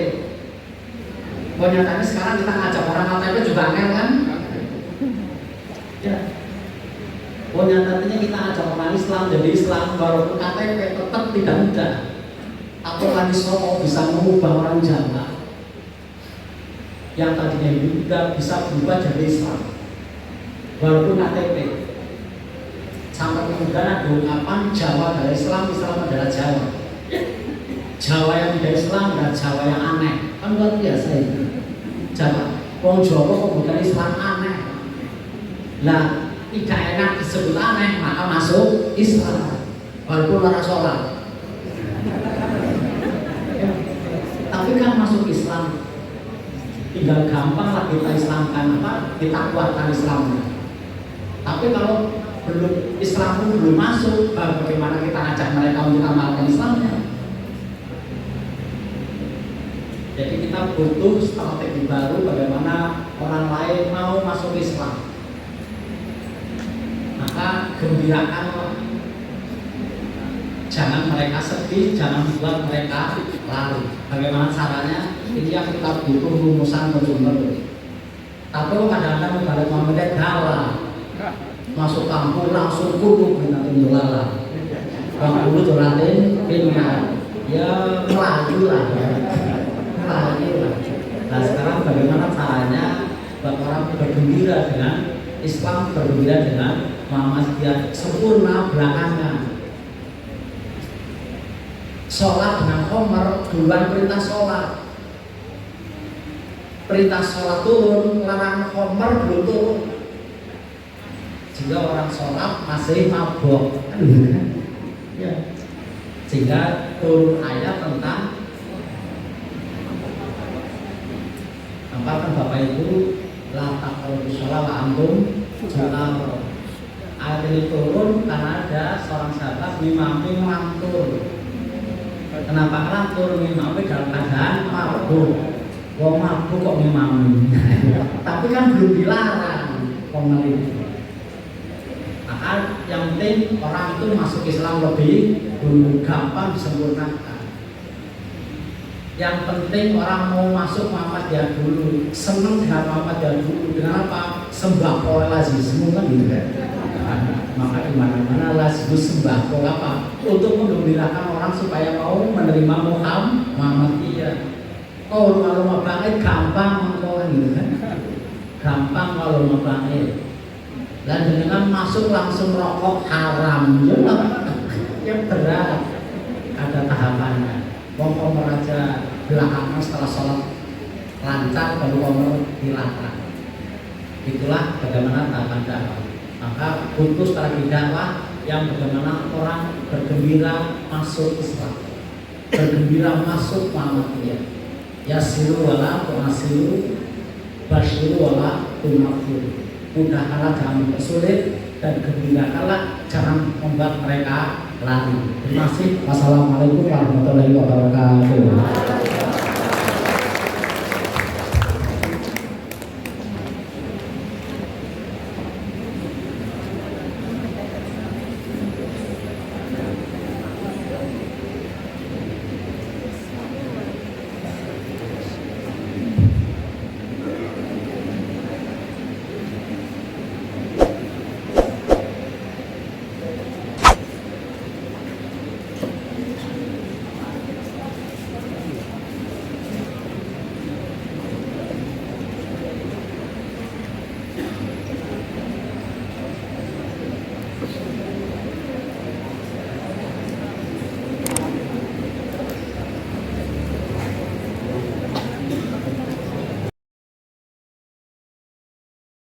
Nyatanya sekarang kita ngajak orang KTP juga angel kan? Ya. Nyatanya kita ajak orang Islam jadi Islam, walaupun KTP tetap tidak mudah. Atau Wali Songo bisa mengubah orang Jawa yang tadinya Hindu juga bisa berubah jadi Islam, walaupun KTP. Sampai kemudian ada ungkapan Jawa adalah Islam, Islam adalah Jawa. Jawa yang tidak Islam adalah Jawa yang aneh. Kan luar biasa itu. Jawa, wong Jawa kok bukan Islam aneh. Nah, tidak enak disebut aneh, maka masuk Islam. Walaupun orang sholat. Tapi kan masuk Islam. Tinggal gampang lah kita Islamkan apa? Kita kuatkan Islamnya. Tapi kalau Islam pun belum masuk, bagaimana kita ajak mereka untuk amalkan Islamnya? Jadi kita butuh strategi baru bagaimana orang lain mau masuk Islam. Maka gembirakanlah, jangan mereka sedih, jangan buat mereka lari. Bagaimana caranya? Ini yang kita butuh rumusan betul-betul. Tapi kadang-kadang balik Muhammadiyah galau. Masuk kampung langsung kudu binatin dolala. Kampung dolatin pindah. Ya melaju lah. Nah sekarang bagaimana caranya buat orang bergembira dengan Islam, bergembira dengan Muhammadiyah sempurna belakangan. Sholat dengan khomer duluan perintah sholat. Perintah sholat turun, larangan khomer belum turun. Jika orang sholat masih mabok, ya. Sehingga turun ayat tentang apa kan Bapak Ibu la taqrabu sholat wa antum junub. Ayat ini turun karena ada seorang sahabat ngimami ngantur. Kenapa ngantur? Ngimami dalam keadaan mabuk. Wong mabuk kok ngimami. Tapi kan belum dilarang pemerintah. Maka yang penting orang itu masuk Islam lebih dulu, gampang disempurnakan. Yang penting orang mau masuk Muhammadiyah dulu, senang dengan Muhammadiyah dulu. Dengan apa? Sembako lazismu kan gitu kan. Maka di mana-mana lazismu sembako apa? Untuk menggembirakan orang supaya mau menerima Muhammadiyah. Oh, kalau banget gampang kan gitu kan. Gampang kalau banget. Dan dengan masuk langsung rokok haram, ya berat, ada tahapannya. Komer aja belakangan setelah sholat lancar baru komer dilarang. Itulah bagaimana tahapan dakwah. Maka butuh strategi dakwah yang bagaimana orang bergembira masuk Islam, bergembira masuk Muhammadiyah. Yasiru wala tunasiru, basyiru wala tunafiru. Mudahkanlah, jangan mempersulit, dan gembirakanlah, jangan membuat mereka lari. Terima kasih. Wassalamualaikum warahmatullahi wabarakatuh.